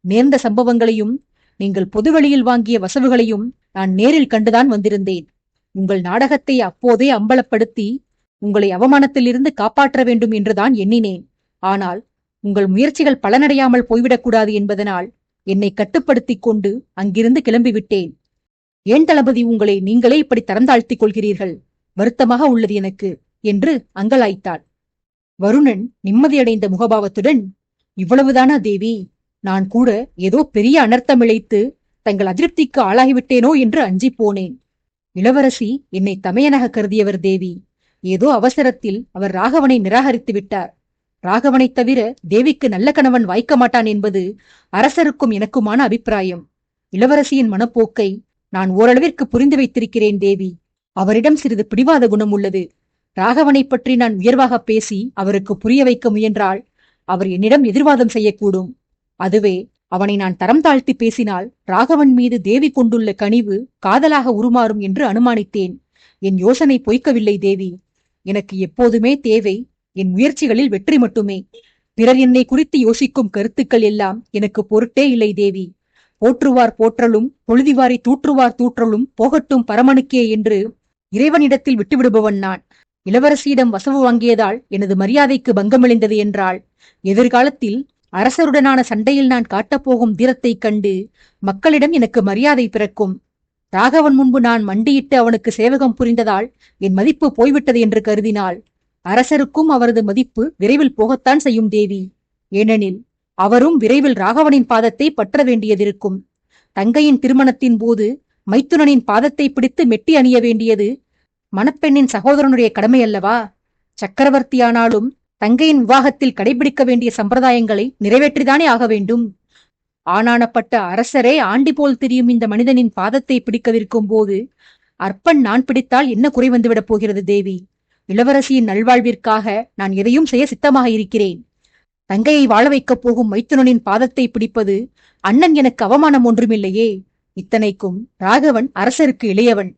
Speaker 1: நேர்ந்த சம்பவங்களையும் நீங்கள் பொதுவெளியில் வாங்கிய வசவுகளையும் நான் நேரில் கண்டுதான் வந்திருந்தேன். உங்கள் நாடகத்தை அப்போதே அம்பலப்படுத்தி உங்களை அவமானத்திலிருந்து காப்பாற்ற வேண்டும் என்றுதான் எண்ணினேன். ஆனால் உங்கள் முயற்சிகள் பலனடையாமல் போய்விடக்கூடாது என்பதனால் என்னை கட்டுப்படுத்திக் கொண்டு அங்கிருந்து கிளம்பிவிட்டேன். ஏன் தளபதி, உங்களை நீங்களே இப்படி தரந்தாழ்த்திக் கொள்கிறீர்கள்? வருத்தமாக உள்ளது எனக்கு என்று அங்கலாய்த்தாள். வருணன் நிம்மதியடைந்த முகபாவத்துடன், இவ்வளவுதானா தேவி? நான் கூட ஏதோ பெரிய அனர்த்தம் இழைத்து தங்கள் அதிருப்திக்கு ஆளாகிவிட்டேனோ என்று அஞ்சிப் போனேன். இளவரசி என்னை தமையனாக கருதியவர் தேவி. ஏதோ அவசரத்தில் அவர் ராகவனை நிராகரித்து விட்டார். ராகவனைத் தவிர தேவிக்கு நல்ல கணவன் வாய்க்க மாட்டான் என்பது அரசருக்கும் எனக்குமான அபிப்பிராயம். இளவரசியின் மனப்போக்கை நான் ஓரளவிற்கு புரிந்து வைத்திருக்கிறேன் தேவி. அவரிடம் சிறிது பிடிவாத குணம் உள்ளது. ராகவனைப் பற்றி நான் உயர்வாக பேசி அவருக்கு புரிய வைக்க முயன்றால் அவர் என்னிடம் எதிர்வாதம் செய்யக்கூடும். அதுவே அவனை நான் தரம் தாழ்த்தி பேசினால் ராகவன் மீது தேவி கொண்டுள்ள கனிவு காதலாக உருமாறும் என்று அனுமானித்தேன். என் யோசனை பொய்க்கவில்லை தேவி. எனக்கு எப்போதுமே தேவை என் முயற்சிகளில் வெற்றி மட்டுமே. பிறர் என்னை குறித்து யோசிக்கும் கருத்துக்கள் எல்லாம் எனக்கு பொருட்டே இல்லை தேவி. போற்றுவார் போற்றலும் பொழுதிவாரி தூற்றுவார் தூற்றலும் போகட்டும் பரமனுக்கே என்று இறைவனிடத்தில் விட்டுவிடுபவன் நான். இளவரசியிடம் வசவு வாங்கியதால் எனது மரியாதைக்கு பங்கமிழைந்தது என்றால் எதிர்காலத்தில் அரசருடனான சண்டையில் நான் காட்டப்போகும் தீரத்தைக் கண்டு மக்களிடம் எனக்கு மரியாதை பிறக்கும். ராகவன் முன்பு நான் மண்டியிட்டு அவனுக்கு சேவகம் புரிந்ததால் என் மதிப்பு போய்விட்டது என்று கருதினால் அரசருக்கும் அவரது மதிப்பு விரைவில் போகத்தான் செய்யும் தேவி. ஏனெனில் அவரும் விரைவில் ராகவனின் பாதத்தை பற்ற வேண்டியதிருக்கும். தங்கையின் திருமணத்தின் போது மைத்துனனின் பாதத்தை பிடித்து மெட்டி அணிய வேண்டியது மணப்பெண்ணின் சகோதரனுடைய கடமை அல்லவா? சக்கரவர்த்தியானாலும் தங்கையின் விவாகத்தில் கடைபிடிக்க வேண்டிய சம்பிரதாயங்களை நிறைவேற்றிதானே ஆக வேண்டும். ஆனானப்பட்ட அரசரே ஆண்டி போல் தெரியும் இந்த மனிதனின் பாதத்தை பிடிக்கவிருக்கும் போது அற்பன் நான் பிடித்தால் என்ன குறை வந்துவிடப் போகிறது தேவி? இளவரசியின் நல்வாழ்விற்காக நான் எதையும் செய்ய சித்தமாக இருக்கிறேன். தங்கையை வாழ வைக்கப் போகும் மைத்துனனின் பாதத்தை பிடிப்பது அண்ணன் எனக்கு அவமானம் ஒன்றுமில்லையே. இத்தனைக்கும் ராகவன் அரசருக்கு இளையவன்,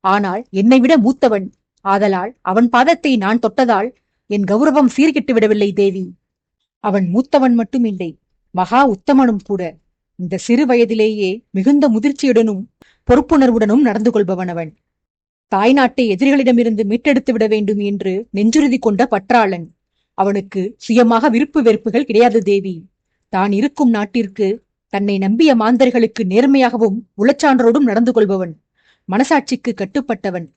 Speaker 1: ஆனால் என்னை விட மூத்தவன். ஆதலால் அவன் பாதத்தை நான் தொட்டதால் என் கௌரவம் சீர்கிட்டு விடவில்லை தேவி. அவன் மூத்தவன் மட்டுமில்லை, மகா உத்தமனும் கூட. இந்த சிறு வயதிலேயே மிகுந்த முதிர்ச்சியுடனும் பொறுப்புணர்வுடனும் நடந்து கொள்பவன் அவன். தாய்நாட்டை எதிரிகளிடமிருந்து மீட்டெடுத்து விட வேண்டும் என்று நெஞ்சுறுதி கொண்ட பற்றாளன். அவனுக்கு சுயமாக விருப்பு வெறுப்புகள் கிடையாது தேவி. தான் இருக்கும் நாட்டிற்கு தன்னை நம்பிய மாந்தர்களுக்கு நேர்மையாகவும் உளச்சான்றோடும் நடந்து கொள்பவன். மனசாட்சிக்கு கட்டுப்பட்டவன்,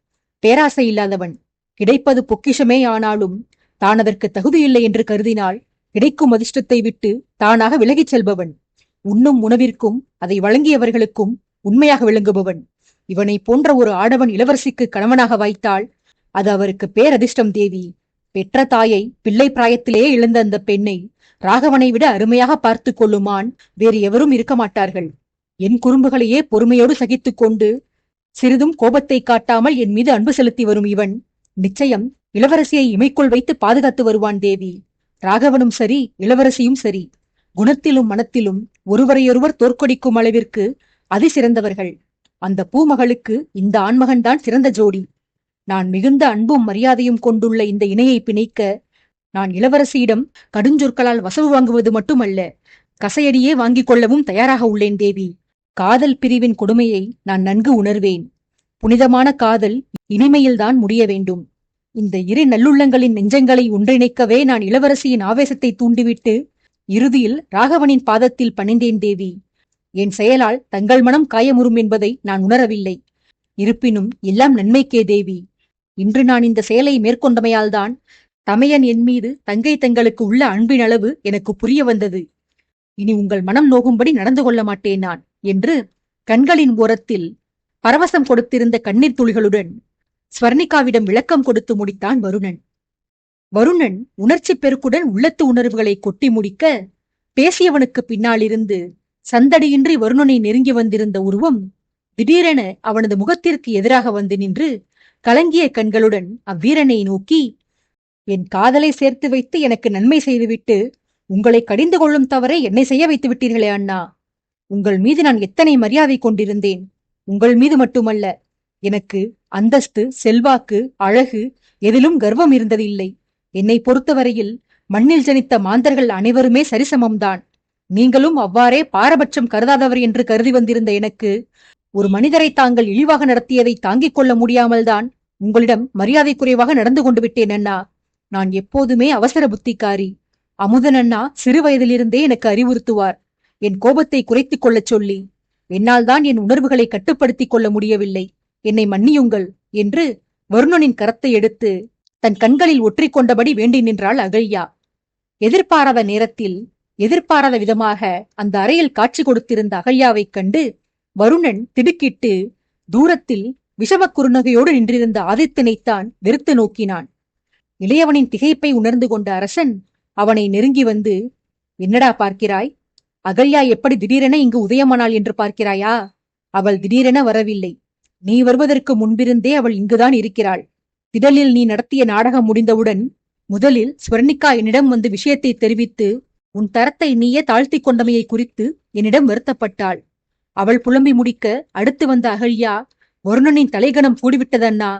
Speaker 1: பேராசை இல்லாதவன். கிடைப்பது பொக்கிஷமே ஆனாலும் தான் அதற்கு தகுதியில்லை என்று கருதினால் கிடைக்கும் அதிர்ஷ்டத்தை விட்டு தானாக விலகிச் செல்பவன். உண்ணும் உணவிற்கும் அதை வழங்கியவர்களுக்கும் உண்மையாக விளங்குபவன். இவனை போன்ற ஒரு ஆடவன் இளவரசிக்கு கணவனாக வாய்த்தால் அது அவருக்கு பேரதிர்ஷ்டம் தேவி. பெற்ற தாயை பிள்ளை பிராயத்திலேயே இழந்த அந்த பெண்ணை ராகவனை விட அருமையாக பார்த்து கொள்ளுமான் வேறு எவரும் இருக்க மாட்டார்கள். என் குறும்புகளையே பொறுமையோடு சகித்துக் கொண்டு சிறிதும் கோபத்தை காட்டாமல் என் மீது அன்பு செலுத்தி வரும் இவன் நிச்சயம் இளவரசியை இமைக்குள் வைத்து பாதுகாத்து வருவான் தேவி. ராகவனும் சரி, இளவரசியும் சரி, குணத்திலும் மனத்திலும் ஒருவரையொருவர் தோற்கடிக்கும் அளவிற்கு அதிசிறந்தவர்கள். அந்த பூமகளுக்கு இந்த ஆண்மகன்தான் சிறந்த ஜோடி. நான் மிகுந்த அன்பும் மரியாதையும் கொண்டுள்ள இந்த இணையை பிணைக்க நான் இளவரசியிடம் கடுஞ்சொற்களால் வசவு வாங்குவது மட்டுமல்ல, கசையடியே வாங்கிக் கொள்ளவும் தயாராக உள்ளேன் தேவி. காதல் பிரிவின் கொடுமையை நான் நன்கு உணர்வேன். புனிதமான காதல் இனிமையில்தான் முடிய வேண்டும். இந்த இரு நல்லுள்ளங்களின் நெஞ்சங்களை ஒன்றிணைக்கவே நான் இளவரசியின் ஆவேசத்தை தூண்டிவிட்டு இறுதியில் ராகவனின் பாதத்தில் பணிந்தேன் தேவி. என் செயலால் தங்கள் மனம் காயமுறும் என்பதை நான் உணரவில்லை. இருப்பினும் எல்லாம் நன்மைக்கே தேவி. இன்று நான் இந்த செயலை மேற்கொண்டமையால்தான் தமையன் என் மீது தங்கை தங்களுக்கு உள்ள அன்பின் அளவு எனக்கு புரிய வந்தது. இனி உங்கள் மனம் நோகும்படி நடந்து கொள்ள மாட்டேன் நான் என்று கண்களின் ஓரத்தில் பரவசம் கொடுத்திருந்த கண்ணீர் துளிகளுடன் ஸ்வர்ணிகாவிடம் விளக்கம் கொடுத்து முடித்தான் வருணன். வருணன் உணர்ச்சி பெருக்குடன் உள்ளத்து உணர்வுகளை கொட்டி முடிக்க பேசியவனுக்கு பின்னாலிருந்து சந்தடியின்றி வருணனை நெருங்கி வந்திருந்த உருவம் திடீரென அவனது முகத்திற்கு எதிராக வந்து நின்று கலங்கிய கண்களுடன் அவ்வீரனை நோக்கி, என் காதலை சேர்த்து வைத்து எனக்கு நன்மை செய்துவிட்டு உங்களை கடிந்து கொள்ளும் தவறை என்னை செய்ய வைத்து விட்டீர்களே அண்ணா. உங்கள் மீது நான் எத்தனை மரியாதை கொண்டிருந்தேன். உங்கள் மீது மட்டுமல்ல, எனக்கு அந்தஸ்து, செல்வாக்கு, அழகு எதிலும் கர்வம் இருந்ததில்லை. என்னை பொறுத்தவரையில் மண்ணில் ஜனித்த மாந்தர்கள் அனைவருமே சரிசமம்தான். நீங்களும் அவ்வாறே பாரபட்சம் கருதாதவர் என்று கருதி வந்திருந்த எனக்கு ஒரு மனிதரை தாங்கள் இழிவாக நடத்தியதை தாங்கிக் கொள்ள முடியாமல்தான் உங்களிடம் மரியாதை குறைவாக நடந்து கொண்டு விட்டேன் அண்ணா. நான் எப்போதுமே அவசர புத்திக்காரி. அமுதன் அண்ணா சிறு வயதிலிருந்தே எனக்கு அறிவுறுத்துவார், என் கோபத்தை குறைத்துக் கொள்ளச் சொல்லி. என்னால் தான் என் உணர்வுகளை கட்டுப்படுத்திக் கொள்ள முடியவில்லை. என்னை மன்னியுங்கள் என்று வருணனின் கரத்தை எடுத்து தன் கண்களில் ஒற்றிக்கொண்டபடி வேண்டி நின்றாள் அகல்யா. எதிர்பாராத நேரத்தில் எதிர்பாராத விதமாக அந்த அறையில் காட்சி கொடுத்திருந்த அகல்யாவைக் கண்டு வருணன் திடுக்கிட்டு தூரத்தில் விஷமக் குறுநகையோடு நின்றிருந்த ஆதித்தனைத்தான் வெறுத்து நோக்கினான். இளையவனின் திகைப்பை உணர்ந்து கொண்ட அரசன் அவனை நெருங்கி வந்து, என்னடா பார்க்கிறாய்? அகல்யா எப்படி திடீரென இங்கு உதயமானாள் என்று பார்க்கிறாயா? அவள் திடீரென வரவில்லை. நீ வருவதற்கு முன்பிருந்தே அவள் இங்குதான் இருக்கிறாள். திடலில் நீ நடத்திய நாடகம் முடிந்தவுடன் முதலில் ஸ்வர்ணிகா என்னிடம் வந்து விஷயத்தை தெரிவித்து உன் தரத்தை நீயே தாழ்த்தி கொண்டமையை குறித்து என்னிடம் வருத்தப்பட்டாள். அவள் புலம்பி முடிக்க அடுத்து வந்த அகல்யா, வருணனின் தலைகணம் கூடிவிட்டதண்ணா,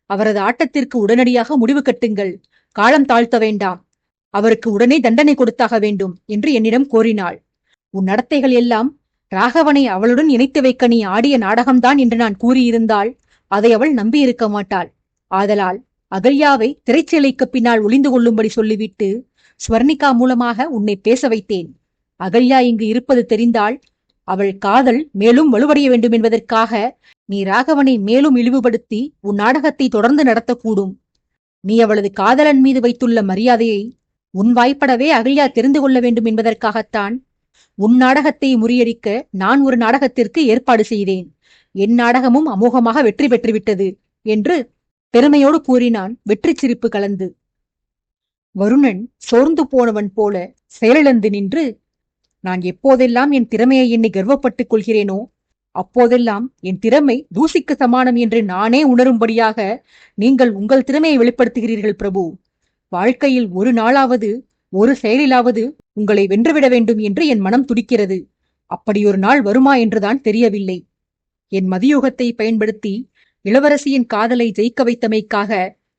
Speaker 1: அவரது ஆட்டத்திற்கு உடனடியாக முடிவு கட்டுங்கள், காலம் தாழ்த்த வேண்டாம், அவருக்கு உடனே தண்டனை கொடுத்தாக வேண்டும் என்று என்னிடம் கோரினாள். உன் நடத்தைகள் எல்லாம் ராகவனை அவளுடன் இணைத்து வைக்க நீ ஆடிய நாடகம்தான் என்று நான் கூறியிருந்தால் அதை அவள் நம்பியிருக்க மாட்டாள். ஆதலால் அகல்யாவை திரைச்சேலைக்கு பின்னால் ஒளிந்து கொள்ளும்படி சொல்லிவிட்டு ஸ்வர்ணிகா மூலமாக உன்னை பேச வைத்தேன். அகல்யா இங்கு இருப்பது தெரிந்தால் அவள் காதல் மேலும் வலுவடைய வேண்டும் என்பதற்காக நீ ராகவனை மேலும் இழிவுபடுத்தி உன் நாடகத்தை தொடர்ந்து நடத்தக்கூடும். நீ அவளது காதலன் மீது வைத்துள்ள மரியாதையை உன் வாய்ப்படவே அகல்யா தெரிந்து கொள்ள வேண்டும் என்பதற்காகத்தான் உன் நாடகத்தை முறியடிக்க நான் ஒரு நாடகத்திற்கு ஏற்பாடு செய்தேன். என் நாடகமும் அமோகமாக வெற்றி பெற்றுவிட்டது என்று பெருமையோடு கூறினான் வெற்றி சிரிப்பு கலந்து. வருணன் சோர்ந்து போனவன் போல செயலிழந்து நின்று, நான் எப்போதெல்லாம் என் திறமையை எண்ணி கர்வப்பட்டுக் கொள்கிறேனோ அப்போதெல்லாம் என் திறமை தூசிக்கு சமானம் என்று நானே உணரும்படியாக நீங்கள் உங்கள் திறமையை வெளிப்படுத்துகிறீர்கள் பிரபு. வாழ்க்கையில் ஒரு நாளாவது ஒரு செயலிலாவது உங்களை வென்றுவிட வேண்டும் என்று என் மனம் துடிக்கிறது. அப்படியொரு நாள் வருமா என்றுதான் தெரியவில்லை. என் மதியுகத்தை பயன்படுத்தி இளவரசியின் காதலை ஜெயிக்க வைத்தமைக்காக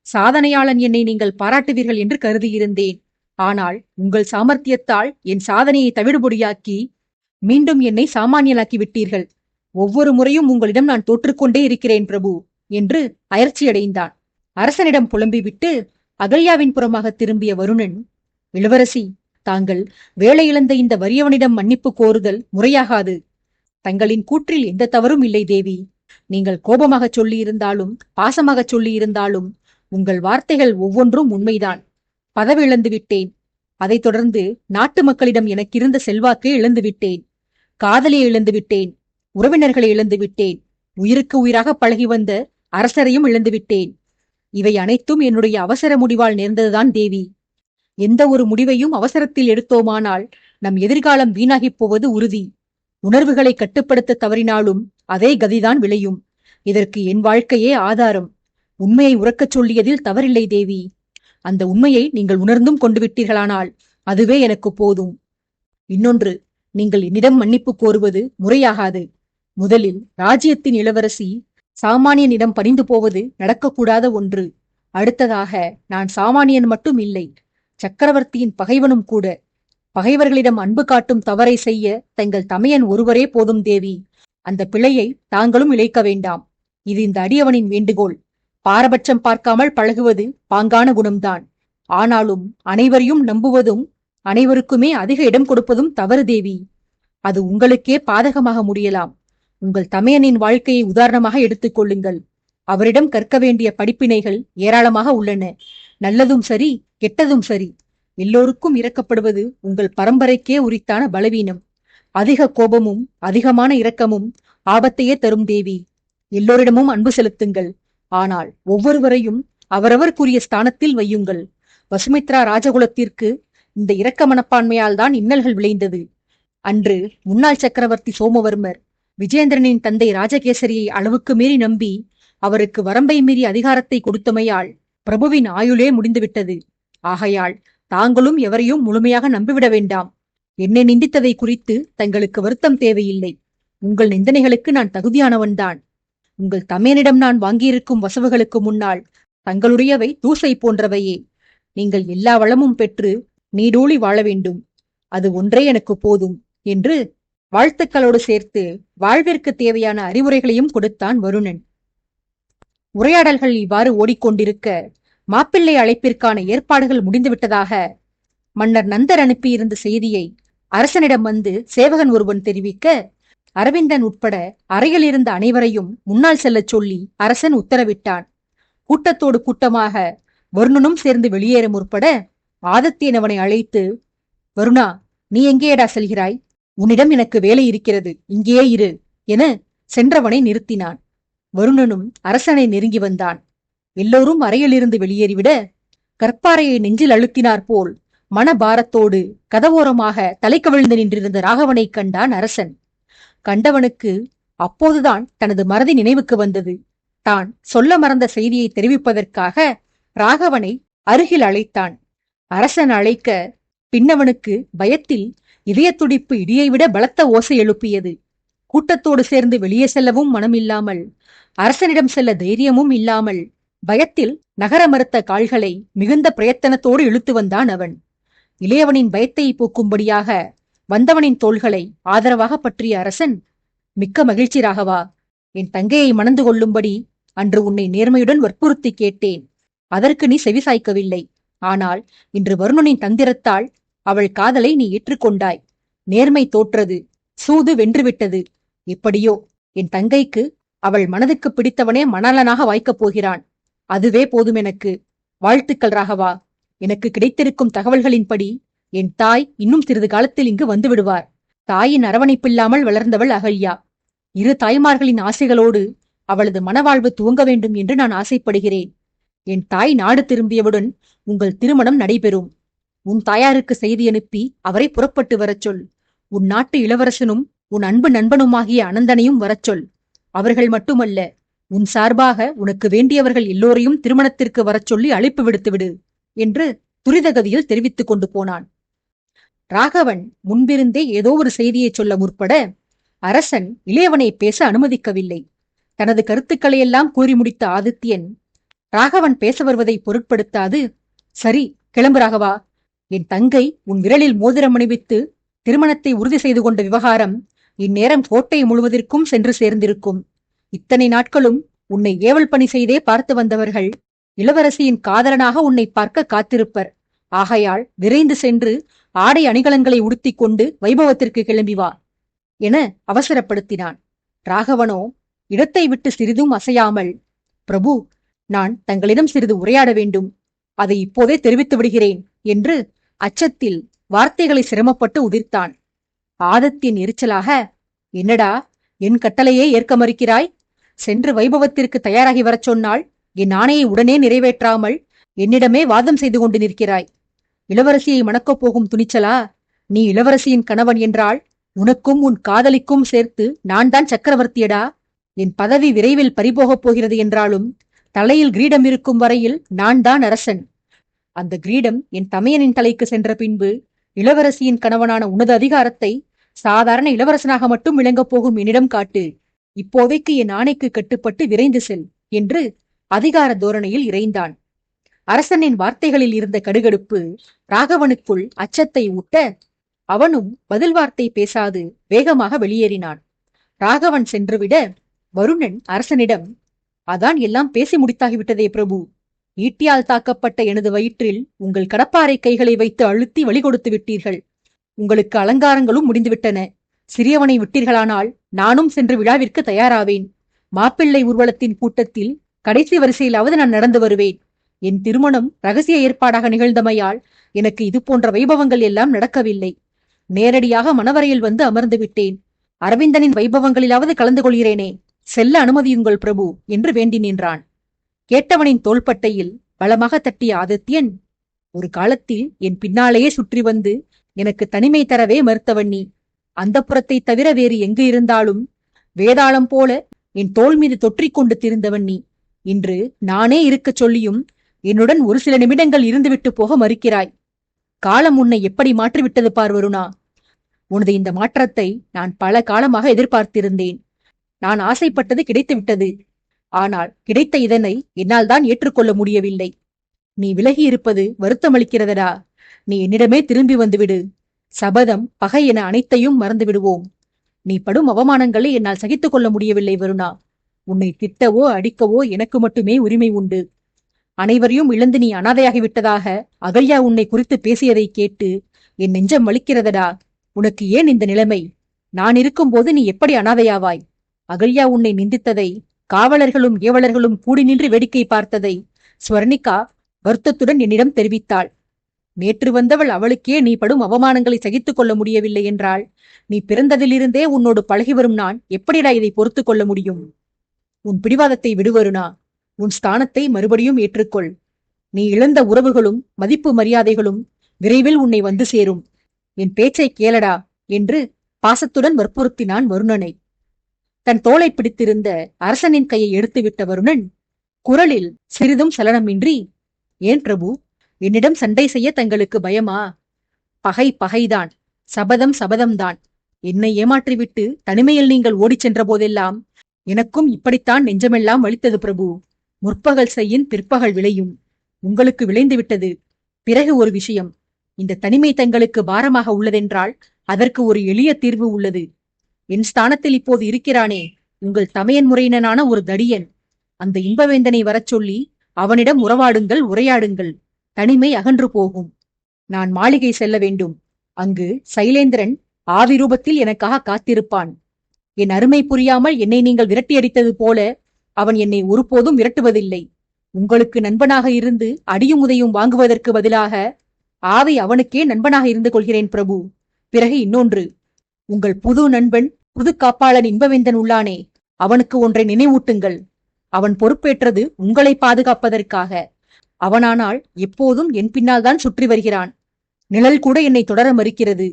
Speaker 1: சாதனையாளன் என்னை நீங்கள் பாராட்டுவீர்கள் என்று கருதியிருந்தேன். ஆனால் உங்கள் சாமர்த்தியத்தால் என் சாதனையை தவிடுபொடியாக்கி மீண்டும் என்னை சாமானியனாக்கி விட்டீர்கள். ஒவ்வொரு முறையும் உங்களிடம் நான் தோற்றுக்கொண்டே இருக்கிறேன் பிரபு என்று அயற்சியடைந்தான். அரசனிடம் புலம்பிவிட்டு அகல்யாவின் புறமாக திரும்பிய வருணன், இளவரசி, தாங்கள் வேலை இழந்த இந்த வறியவனிடம் மன்னிப்பு கோருதல் முறையாகாது. தங்களின் கூற்றில் எந்த தவறும் இல்லை தேவி. நீங்கள் கோபமாக சொல்லியிருந்தாலும் பாசமாக சொல்லியிருந்தாலும் உங்கள் வார்த்தைகள் ஒவ்வொன்றும் உண்மைதான். பதவி இழந்து விட்டேன். அதைத் தொடர்ந்து நாட்டு மக்களிடம் எனக்கிருந்த செல்வாக்கை இழந்துவிட்டேன். காதலியை இழந்துவிட்டேன். உறவினர்களை இழந்துவிட்டேன். உயிருக்கு உயிராக பழகி வந்த அரசரையும் இழந்துவிட்டேன். இவை அனைத்தும் என்னுடைய அவசர முடிவால் நேர்ந்ததுதான் தேவி. எந்த ஒரு முடிவையும் அவசரத்தில் எடுத்தோமானால் நம் எதிர்காலம் வீணாகிப் போவது உறுதி. உணர்வுகளை கட்டுப்படுத்த தவறினாலும் அதே கதிதான் விளையும். இதற்கு என் வாழ்க்கையே ஆதாரம். உண்மையை உறக்கச் சொல்லியதில் தவறில்லை தேவி. அந்த உண்மையை நீங்கள் உணர்ந்தும் கொண்டு விட்டீர்களானால் அதுவே எனக்கு போதும். இன்னொன்று, நீங்கள் என்னிடம் மன்னிப்பு கோருவது முறையாகாது. முதலில் ராஜ்யத்தின் இளவரசி சாமானியனிடம் பணிந்து போவது நடக்கக்கூடாத ஒன்று. அடுத்ததாக நான் சாமானியன் மட்டும் இல்லை, சக்கரவர்த்தியின் பகைவனும் கூட. பகைவர்களிடம் அன்பு காட்டும் தவறை செய்ய தங்கள் தமையன் ஒருவரே போதும் தேவி. அந்த பிழையை தாங்களும் இழைக்க வேண்டாம். இது இந்த அடியவனின் வேண்டுகோள். பாரபட்சம் பார்க்காமல் பழகுவது பாங்கான குணம்தான். ஆனாலும் அனைவரையும் நம்புவதும் அனைவருக்குமே அதிக இடம் கொடுப்பதும் தவறு தேவி. அது உங்களுக்கே பாதகமாக முடியலாம். உங்கள் தமையனின் வாழ்க்கையை உதாரணமாக எடுத்துக் கொள்ளுங்கள். அவரிடம் கற்க வேண்டிய படிப்பினைகள் ஏராளமாக உள்ளன. நல்லதும் சரி, கெட்டதும் சரி. எல்லோருக்கும் இரக்கப்படுவது உங்கள் பரம்பரைக்கே உரித்தான பலவீனம். அதிக கோபமும் அதிகமான இரக்கமும் ஆபத்தையே தரும் தேவி. எல்லோரிடமும் அன்பு செலுத்துங்கள். ஆனால் ஒவ்வொருவரையும் அவரவருக்குரிய ஸ்தானத்தில் வையுங்கள். வசுமித்ரா ராஜகுலத்திற்கு இந்த இரக்க மனப்பான்மையால் தான் இன்னல்கள் விளைந்தது. அன்று முன்னாள் சக்கரவர்த்தி சோமவர்மர் விஜேந்திரனின் தந்தை ராஜகேசரியை அளவுக்கு மீறி நம்பி அவருக்கு வரம்பை மீறி அதிகாரத்தை கொடுத்தமையால் பிரபுவின் ஆயுளே முடிந்துவிட்டது. ஆகையால் தாங்களும் எவரையும் முழுமையாக நம்பிவிட வேண்டாம். என்னை நிந்தித்ததை குறித்து தங்களுக்கு வருத்தம் தேவையில்லை. உங்கள் நிந்தனைகளுக்கு நான் தகுதியானவன்தான். உங்கள் தமையனிடம் நான் வாங்கியிருக்கும் வசவுகளுக்கு முன்னால் தங்களுடையவை தூசை போன்றவையே. நீங்கள் எல்லா வளமும் பெற்று நீடூழி வாழ வேண்டும். அது ஒன்றே எனக்கு போதும் என்று வாழ்த்துக்களோடு சேர்த்து வாழ்விற்கு தேவையான அறிவுரைகளையும் கொடுத்தான் வருணன். உரையாடல்கள் இவ்வாறு ஓடிக்கொண்டிருக்க மாப்பிள்ளை அழைப்பிற்கான ஏற்பாடுகள் முடிந்துவிட்டதாக மன்னர் நந்தர் அனுப்பியிருந்த செய்தியை அரசனிடம் வந்து சேவகன் ஒருவன் தெரிவிக்க, அரவிந்தன் உட்பட அறையில் இருந்த அனைவரையும் முன்னால் செல்லச் சொல்லி அரசன் உத்தரவிட்டான். கூட்டத்தோடு கூட்டமாக வருணனும் சேர்ந்து வெளியேற முற்பட ஆதித்யன் அவனை அழைத்து, வருணா, நீ எங்கேயடா செல்கிறாய்? உன்னிடம் எனக்கு வேலை இருக்கிறது, இங்கேயே இரு என சென்றவனை நிறுத்தினான். வருணனும் அரசனை நெருங்கி வந்தான். எல்லோரும் அறையிலிருந்து வெளியேறிவிட கற்பாறையை நெஞ்சில் அழுத்தினார் போல் மனபாரத்தோடு கதவோரமாக தலை கவிழ்ந்து நின்றிருந்த ராகவனை கண்டான் அரசன். கண்டவனுக்கு அப்போதுதான் தனது மறதி நினைவுக்கு வந்தது. தான் சொல்ல மறந்த செய்தியை தெரிவிப்பதற்காக ராகவனை அருகில் அழைத்தான். அரசன் அழைக்க பின்னவனுக்கு பயத்தில் இதய துடிப்பு இடியை விட பலத்த ஓசை எழுப்பியது. கூட்டத்தோடு சேர்ந்து வெளியே செல்லவும் மனமில்லாமல், அரசனிடம் செல்ல தைரியமும் இல்லாமல், பயத்தில் நகர மறுத்த கால்களை மிகுந்த பிரயத்தனத்தோடு இழுத்து வந்தான் அவன். இளையவனின் பயத்தை போக்கும்படியாக வந்தவனின் தோள்களை ஆதரவாக பற்றிய அரசன், மிக்க மகிழ்ச்சி ராகவா, என் தங்கையை மணந்து கொள்ளும்படி அன்று உன்னை நேர்மையுடன் வற்புறுத்தி கேட்டேன். அதற்கு நீ செவிசாய்க்கவில்லை. ஆனால் இன்று வருணனின் தந்திரத்தால் அவள் காதலை நீ ஏற்றுக்கொண்டாய். நேர்மை தோற்றது, சூது வென்றுவிட்டது. எப்படியோ என் தங்கைக்கு அவள் மனதுக்கு பிடித்தவனே மணாளனாக வாய்க்கப் போகிறான். அதுவே போதும் எனக்கு. வாழ்த்துக்கள் ராகவா. எனக்கு கிடைத்திருக்கும் தகவல்களின்படி என் தாய் இன்னும் சிறிது காலத்தில் இங்கு வந்து விடுவார். தாயின் அரவணைப்பில்லாமல் வளர்ந்தவள் அகல்யா. இரு தாய்மார்களின் ஆசைகளோடு அவளது மனவாழ்வு துவங்க வேண்டும் என்று நான் ஆசைப்படுகிறேன். என் தாய் நாடு திரும்பியவுடன் உங்கள் திருமணம் நடைபெறும். உன் தாயாருக்கு செய்தி அனுப்பி அவரை புறப்பட்டு வரச் சொல். உன் நாட்டு இளவரசனும் உன் அன்பு நண்பனுமாகிய அனந்தனையும் வரச் சொல். அவர்கள் மட்டுமல்ல, உன் சார்பாக உனக்கு வேண்டியவர்கள் எல்லோரையும் திருமணத்திற்கு வரச் சொல்லி அழைப்பு விடுத்துவிடு என்று துரிதகதியில் தெரிவித்துக் கொண்டு போனான். ராகவன் முன்பிருந்தே ஏதோ ஒரு செய்தியை சொல்ல முற்பட அரசன் இளையவனை பேச அனுமதிக்கவில்லை. தனது கருத்துக்களையெல்லாம் கூறி முடித்த ஆதித்யன் ராகவன் பேச வருவதை பொருட்படுத்தாது, சரி கிளம்பு ராகவா. என் தங்கை உன் விரலில் மோதிரம் அணிவித்து திருமணத்தை உறுதி செய்து கொண்ட விவகாரம் இந்நேரம் கோட்டை முழுவதற்கும் சென்று சேர்ந்திருக்கும். இத்தனை நாட்களும் உன்னை ஏவல் பணி செய்தே பார்த்து வந்தவர்கள் இளவரசியின் காதலனாக உன்னை பார்க்க காத்திருப்பர். ஆகையால் விரைந்து சென்று ஆடை அணிகலன்களை உடுத்திக் கொண்டு வைபவத்திற்கு கிளம்பி வா என அவசரப்படுத்தினான். ராகவனோ இடத்தை விட்டு சிறிதும் அசையாமல், பிரபு, நான் தங்களிடம் சிறிது உரையாட வேண்டும். அதை இப்போதே தெரிவித்து விடுகிறேன் என்று அச்சத்தில் வார்த்தைகளை சிரமப்பட்டு உதிர்த்தான். ஆதித்யன் எரிச்சலாக, என்னடா, என் கட்டளையே ஏற்க மறுக்கிறாய்? சென்று வைபவத்திற்கு தயாராகி வரச் சொன்னால் என் ஆணையை உடனே நிறைவேற்றாமல் என்னிடமே வாதம் செய்து கொண்டு நிற்கிறாய். இளவரசியை மணக்கப் போகும் துணிச்சலா? நீ இளவரசியின் கணவன் என்றால் உனக்கும் உன் காதலிக்கும் சேர்த்து நான் தான் சக்கரவர்த்தியடா. என் பதவி விரைவில் பறிபோகப் போகிறது என்றாலும் தலையில் கிரீடம் இருக்கும் வரையில் நான் தான் அரசன். அந்த கிரீடம் என் தமையனின் தலைக்கு சென்ற பின்பு இளவரசியின் கணவனான உனது அதிகாரத்தை சாதாரண இளவரசனாக மட்டும் விளங்கப் போகும் என்னிடம் காட்டு. இப்போதைக்கு என் ஆணைக்கு கட்டுப்பட்டு விரைந்து செல் என்று அதிகார தோரணையில் இறைந்தான். அரசனின் வார்த்தைகளில் இருந்த கடுகடுப்பு ராகவனுக்குள் அச்சத்தை ஊட்ட அவனும் பதில் வார்த்தை பேசாது வேகமாக வெளியேறினான். ராகவன் சென்றுவிட வருணன் அரசனிடம், அதான் எல்லாம் பேசி முடித்தாகிவிட்டதே பிரபு. ஈட்டியால் தாக்கப்பட்ட எனது வயிற்றில் உங்கள் கடப்பாறை கைகளை வைத்து அழுத்தி வழி கொடுத்து விட்டீர்கள். உங்களுக்கு அலங்காரங்களும் முடிந்துவிட்டன. சிறியவனை விட்டீர்களானால் நானும் சென்று விழாவிற்கு தயாராவேன். மாப்பிள்ளை ஊர்வலத்தின் கூட்டத்தில் கடைசி வரிசையிலாவது நான் நடந்து வருவேன். என் திருமணம் ரகசிய ஏற்பாடாக நிகழ்ந்தமையால் எனக்கு இது போன்ற வைபவங்கள் எல்லாம் நடக்கவில்லை. நேரடியாக மணவரையில் வந்து அமர்ந்து விட்டேன். அரவிந்தனின் வைபவங்களிலாவது கலந்து கொள்கிறேனே, செல்ல அனுமதியுங்கள் பிரபு என்று வேண்டி நின்றான். கேட்டவனின் தோள்பட்டையில் பலமாக தட்டிய ஆதித்யன், ஒரு காலத்தில் என் பின்னாலேயே சுற்றி வந்து எனக்கு தனிமை தரவே மறுத்தவன் நீ. அந்த புறத்தை தவிர வேறு எங்கு இருந்தாலும் வேதாளம் போல என் தோள் மீது தொற்றிக்கொண்டு திரிந்தவன் நீ. இன்று நானே இருக்கச் சொல்லியும் என்னுடன் ஒரு சில நிமிடங்கள் இருந்துவிட்டு போக மறுக்கிறாய். காலம் உன்னை எப்படி மாற்றிவிட்டது பார் வருணா. உனது இந்த மாற்றத்தை நான் பல காலமாக எதிர்பார்த்திருந்தேன். நான் ஆசைப்பட்டது கிடைத்துவிட்டது. ஆனால் கிடைத்த இதனை என்னால் தான் ஏற்றுக்கொள்ள முடியவில்லை. நீ விலகி இருப்பது வருத்தமளிக்கிறதடா. நீ என்னிடமே திரும்பி வந்துவிடு. சபதம், பகை என அனைத்தையும் மறந்து விடுவோம். நீ படும் அவமானங்களை என்னால் சகித்துக் கொள்ள முடியவில்லை வருணா. உன்னை திட்டவோ அடிக்கவோ எனக்கு மட்டுமே உரிமை உண்டு. அனைவரையும் இழந்து நீ அனாதையாகிவிட்டதாக அகல்யா உன்னை குறித்து பேசியதை கேட்டு என் நெஞ்சம் வலிக்கிறதடா. உனக்கு ஏன் இந்த நிலைமை? நான் இருக்கும்போது நீ எப்படி அனாதையாவாய்? அகல்யா உன்னை நிந்தித்ததை, காவலர்களும் ஏவலர்களும் கூடி நின்று வேடிக்கை பார்த்ததை ஸ்வர்ணிகா வருத்தத்துடன் என்னிடம் தெரிவித்தாள். நேற்று வந்தவள் அவளுக்கே நீ படும் அவமானங்களை சகித்துக் கொள்ள முடியவில்லை என்றால், நீ பிறந்ததிலிருந்தே உன்னோடு பழகி வரும் நான் எப்படிடா இதை பொறுத்துக் கொள்ள முடியும்? உன் பிடிவாதத்தை விடுவருணா. உன் ஸ்தானத்தை மறுபடியும் ஏற்றுக்கொள். நீ இழந்த உறவுகளும் மதிப்பு மரியாதைகளும் விரைவில் உன்னை வந்து சேரும். என் பேச்சை கேளடா என்று பாசத்துடன் வற்புறுத்தினான் வருணனை. தன் தோளை பிடித்திருந்த அரசனின் கையை எடுத்துவிட்ட வருணன் குரலில் சிறிதும் சலனமின்றி, ஏன் பிரபு, என்னிடம் சண்டை செய்ய தங்களுக்கு பயமா? பகை பகைதான், சபதம் சபதம்தான். என்னை ஏமாற்றிவிட்டு தனிமையில் நீங்கள் ஓடிச் சென்ற போதெல்லாம் எனக்கும் இப்படித்தான் நெஞ்சமெல்லாம் வலித்தது பிரபு. முற்பகல் செய்யின் பிற்பகல் விளையும். உங்களுக்கு விளைந்து விட்டது. பிறகு ஒரு விஷயம், இந்த தனிமை தங்களுக்கு பாரமாக உள்ளதென்றால் அதற்கு ஒரு எளிய தீர்வு உள்ளது. என் ஸ்தானத்தில் இப்போது இருக்கிறானே உங்கள் தமையன் முறையினனான ஒரு தடியன், அந்த இன்பவேந்தனை வரச் சொல்லி அவனிடம் உறவாடுங்கள், உரையாடுங்கள். தனிமை அகன்று போகும். நான் மாளிகை செல்ல வேண்டும். அங்கு சைலேந்திரன் ஆவி ரூபத்தில் எனக்காக காத்திருப்பான். என் அருமை புரியாமல் என்னை நீங்கள் விரட்டியடித்தது போல அவன் என்னை ஒருபோதும் விரட்டுவதில்லை. உங்களுக்கு நண்பனாக இருந்து அடியும் உதையும் வாங்குவதற்கு பதிலாக ஆவி அவனுக்கே நண்பனாக இருந்து கொள்கிறேன் பிரபு. பிறகு இன்னொன்று, உங்கள் புது நண்பன் புது காப்பாளன் இன்பவேந்தன் உள்ளானே, அவனுக்கு ஒன்றை நினைவூட்டுங்கள். அவன் பொறுப்பேற்றது உங்களை பாதுகாப்பதற்காக. அவனானால் எப்போதும் என் பின்னால் தான் சுற்றி வருகிறான். நிழல் கூட என்னை தொடர மறுக்கிறது.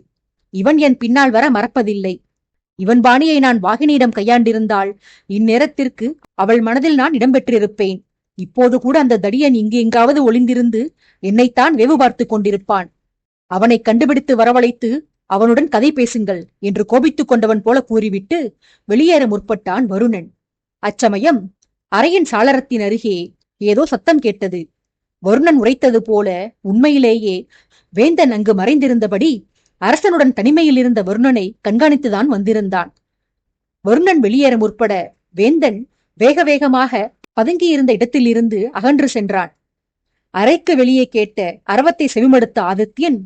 Speaker 1: இவன் என் பின்னால் வர மறப்பதில்லை. இவன் பாணியை நான் வாகினியிடம் கையாண்டிருந்தால் இந்நேரத்திற்கு அவள் மனதில் நான் இடம்பெற்றிருப்பேன். இப்போது கூட அந்த தடியன் இங்கு எங்காவது ஒளிந்திருந்து என்னைத்தான் வேவு பார்த்து கொண்டிருப்பான். அவனை கண்டுபிடித்து வரவழைத்து அவனுடன் கதை பேசுங்கள் என்று கோபித்துக் கொண்டவன் போல கூறிவிட்டு வெளியேற முற்பட்டான் வருணன். அச்சமயம் அறையின் சாளரத்தின் அருகே ஏதோ சத்தம் கேட்டது. வருணன் உரைத்தது போல உண்மையிலேயே வேந்தன் அங்கு மறைந்திருந்தபடி அரசனுடன் தனிமையில் இருந்த வருணனை கண்காணித்துதான் வந்திருந்தான். வருணன் வெளியேற முற்பட வேந்தன் வேக வேகமாக பதுங்கியிருந்த இடத்திலிருந்து அகன்று சென்றான். அறைக்கு வெளியே கேட்ட அரவத்தை செவிமடுத்த ஆதித்யன்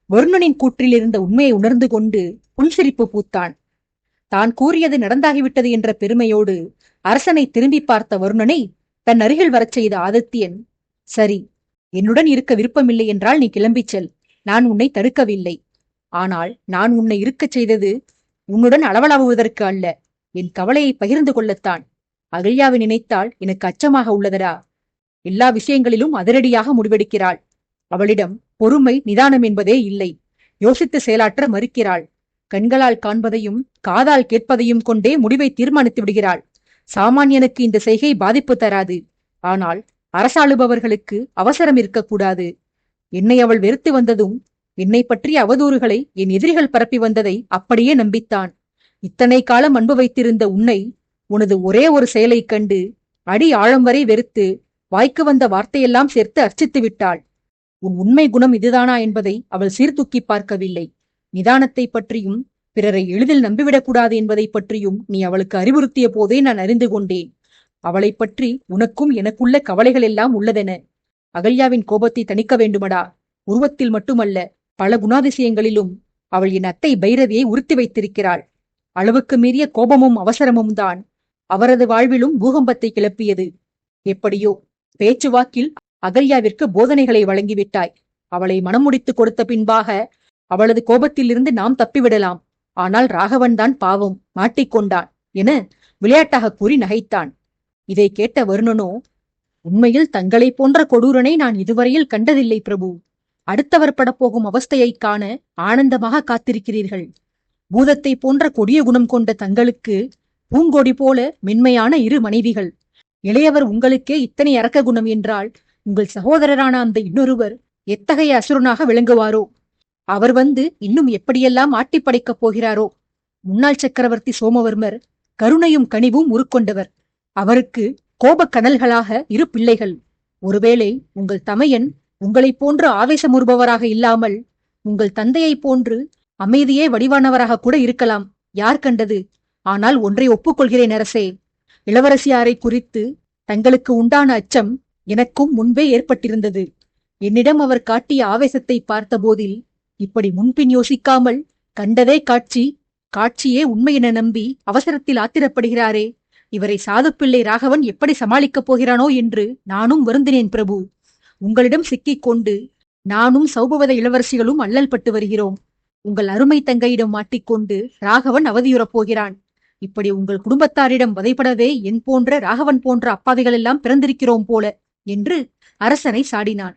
Speaker 1: வருணனின் கூற்றில் இருந்த உண்மையை உணர்ந்து கொண்டு புன்சிரிப்பு பூத்தான். தான் கூறியது நடந்தாகிவிட்டது என்ற பெருமையோடு அரசனை திரும்பி பார்த்த வருணனை தன் அருகில் வரச் செய்த ஆதித்யன், சரி, என்னுடன் இருக்க விருப்பமில்லை என்றால் நீ கிளம்பிச் செல். நான் உன்னை தடுக்கவில்லை. ஆனால் நான் உன்னை இருக்கச் செய்தது உன்னுடன் அளவலாவுவதற்கு அல்ல, என் கவலையை பகிர்ந்து கொள்ளத்தான். அகல்யாவை நினைத்தால் எனக்கு அச்சமாக உள்ளதடா. எல்லா விஷயங்களிலும் அதிரடியாக முடிவெடுக்கிறாள். அவளிடம் பொறுமை நிதானம் என்பதே இல்லை. யோசித்து செயலாற்ற மறுக்கிறாள். கண்களால் காண்பதையும் காதால் கேட்பதையும் கொண்டே முடிவை தீர்மானித்து விடுகிறாள். சாமானியனுக்கு இந்த செய்கை பாதிப்பு தராது. ஆனால் அரசாளுபவர்களுக்கு அவசரம் இருக்கக்கூடாது. என்னை அவள் வெறுத்து வந்ததும் என்னை பற்றிய அவதூறுகளை என் எதிரிகள் பரப்பி வந்ததை அப்படியே நம்பித்தான். இத்தனை காலம் அன்பு வைத்திருந்த உன்னை உனது ஒரே ஒரு செயலைக் கண்டு அடி ஆழம் வரை வெறுத்து வாய்க்கு வந்த வார்த்தையெல்லாம் சேர்த்து அர்ச்சித்து விட்டாள். உன் உண்மை குணம் இதுதானா என்பதை அவள் சீர்தூக்கி பார்க்கவில்லை. நிதானத்தை பற்றியும் பிறரை எளிதில் நம்பிவிடக்கூடாது என்பதை பற்றியும் நீ அவளுக்கு அறிவுறுத்திய போதே நான் அறிந்து கொண்டேன். அவளை பற்றி உனக்கும் எனக்குள்ள கவலைகள் எல்லாம் உள்ளதென. அகல்யாவின் கோபத்தை தணிக்க வேண்டுமடா. உருவத்தில் மட்டுமல்ல, பல குணாதிசயங்களிலும் அவள் என் அத்தை பைரவியை உறுத்தி வைத்திருக்கிறாள். அளவுக்கு மீறிய கோபமும் அவசரமும் தான் அவரது வாழ்விலும் பூகம்பத்தை கிளப்பியது. எப்படியோ பேச்சுவாக்கில் அகல்யாவிற்கு போதனைகளை வழங்கிவிட்டாய். அவளை மனமுடித்து கொடுத்த பின்பாக அவளது கோபத்திலிருந்து நாம் தப்பிவிடலாம். ஆனால் ராகவன் தான் பாவம், மாட்டிக்கொண்டான் என விளையாட்டாக கூறி நகைத்தான். இதை கேட்ட வருணனோ, உண்மையில் தங்களை போன்ற கொடூரனை நான் இதுவரையில் கண்டதில்லை பிரபு. அடுத்தவர் படப்போகும் அவஸ்தையைக் காண ஆனந்தமாக காத்திருக்கிறீர்கள். பூதத்தை போன்ற கொடிய குணம் கொண்ட தங்களுக்கு பூங்கொடி போல மென்மையான இரு மனைவிகள். இளையவர் உங்களுக்கே இத்தனை அரக்க குணம் என்றால் உங்கள் சகோதரரான அந்த இன்னொருவர் எத்தகைய அசுரனாக விளங்குவாரோ? அவர் வந்து இன்னும் எப்படியெல்லாம் ஆட்டி படைக்கப் போகிறாரோ? முன்னாள் சக்கரவர்த்தி சோமவர்மர் கருணையும் கனிவும் உருக்கொண்டவர். அவருக்கு கோபக் கனல்களாக இரு பிள்ளைகள். ஒருவேளை உங்கள் தமையன் உங்களைப் போன்று ஆவேசமுறுபவராக இல்லாமல் உங்கள் தந்தையைப் போன்று அமைதியே வடிவானவராக கூட இருக்கலாம். யார் கண்டது? ஆனால் ஒன்றை ஒப்புக்கொள்கிறேன் அரசே, இளவரசியாரை குறித்து தங்களுக்கு உண்டான அச்சம் எனக்கும் முன்பே ஏற்பட்டிருந்தது. என்னிடம் அவர் காட்டிய ஆவேசத்தை பார்த்தபோதில் இப்படி முன்பின் யோசிக்காமல் கண்டதே காட்சியே உண்மை என நம்பி அவசரத்தில் ஆத்திரப்படுகிறாரே, இவரை சாதுப்பிள்ளை ராகவன் எப்படி சமாளிக்கப் போகிறானோ என்று நானும் வருந்தினேன் பிரபு. உங்களிடம் சிக்கிக் கொண்டு நானும் சௌபவத இளவரசிகளும் அல்லல் பட்டு வருகிறோம். உங்கள் அருமை தங்கையிடம் மாட்டிக்கொண்டு ராகவன் அவதியுறப் போகிறான். இப்படி உங்கள் குடும்பத்தாரிடம் வதைபடவே என் போன்ற ராகவன் போன்ற அப்பாவிகள் எல்லாம் பிறந்திருக்கிறோம் போல என்று அரசனை சாடினான்.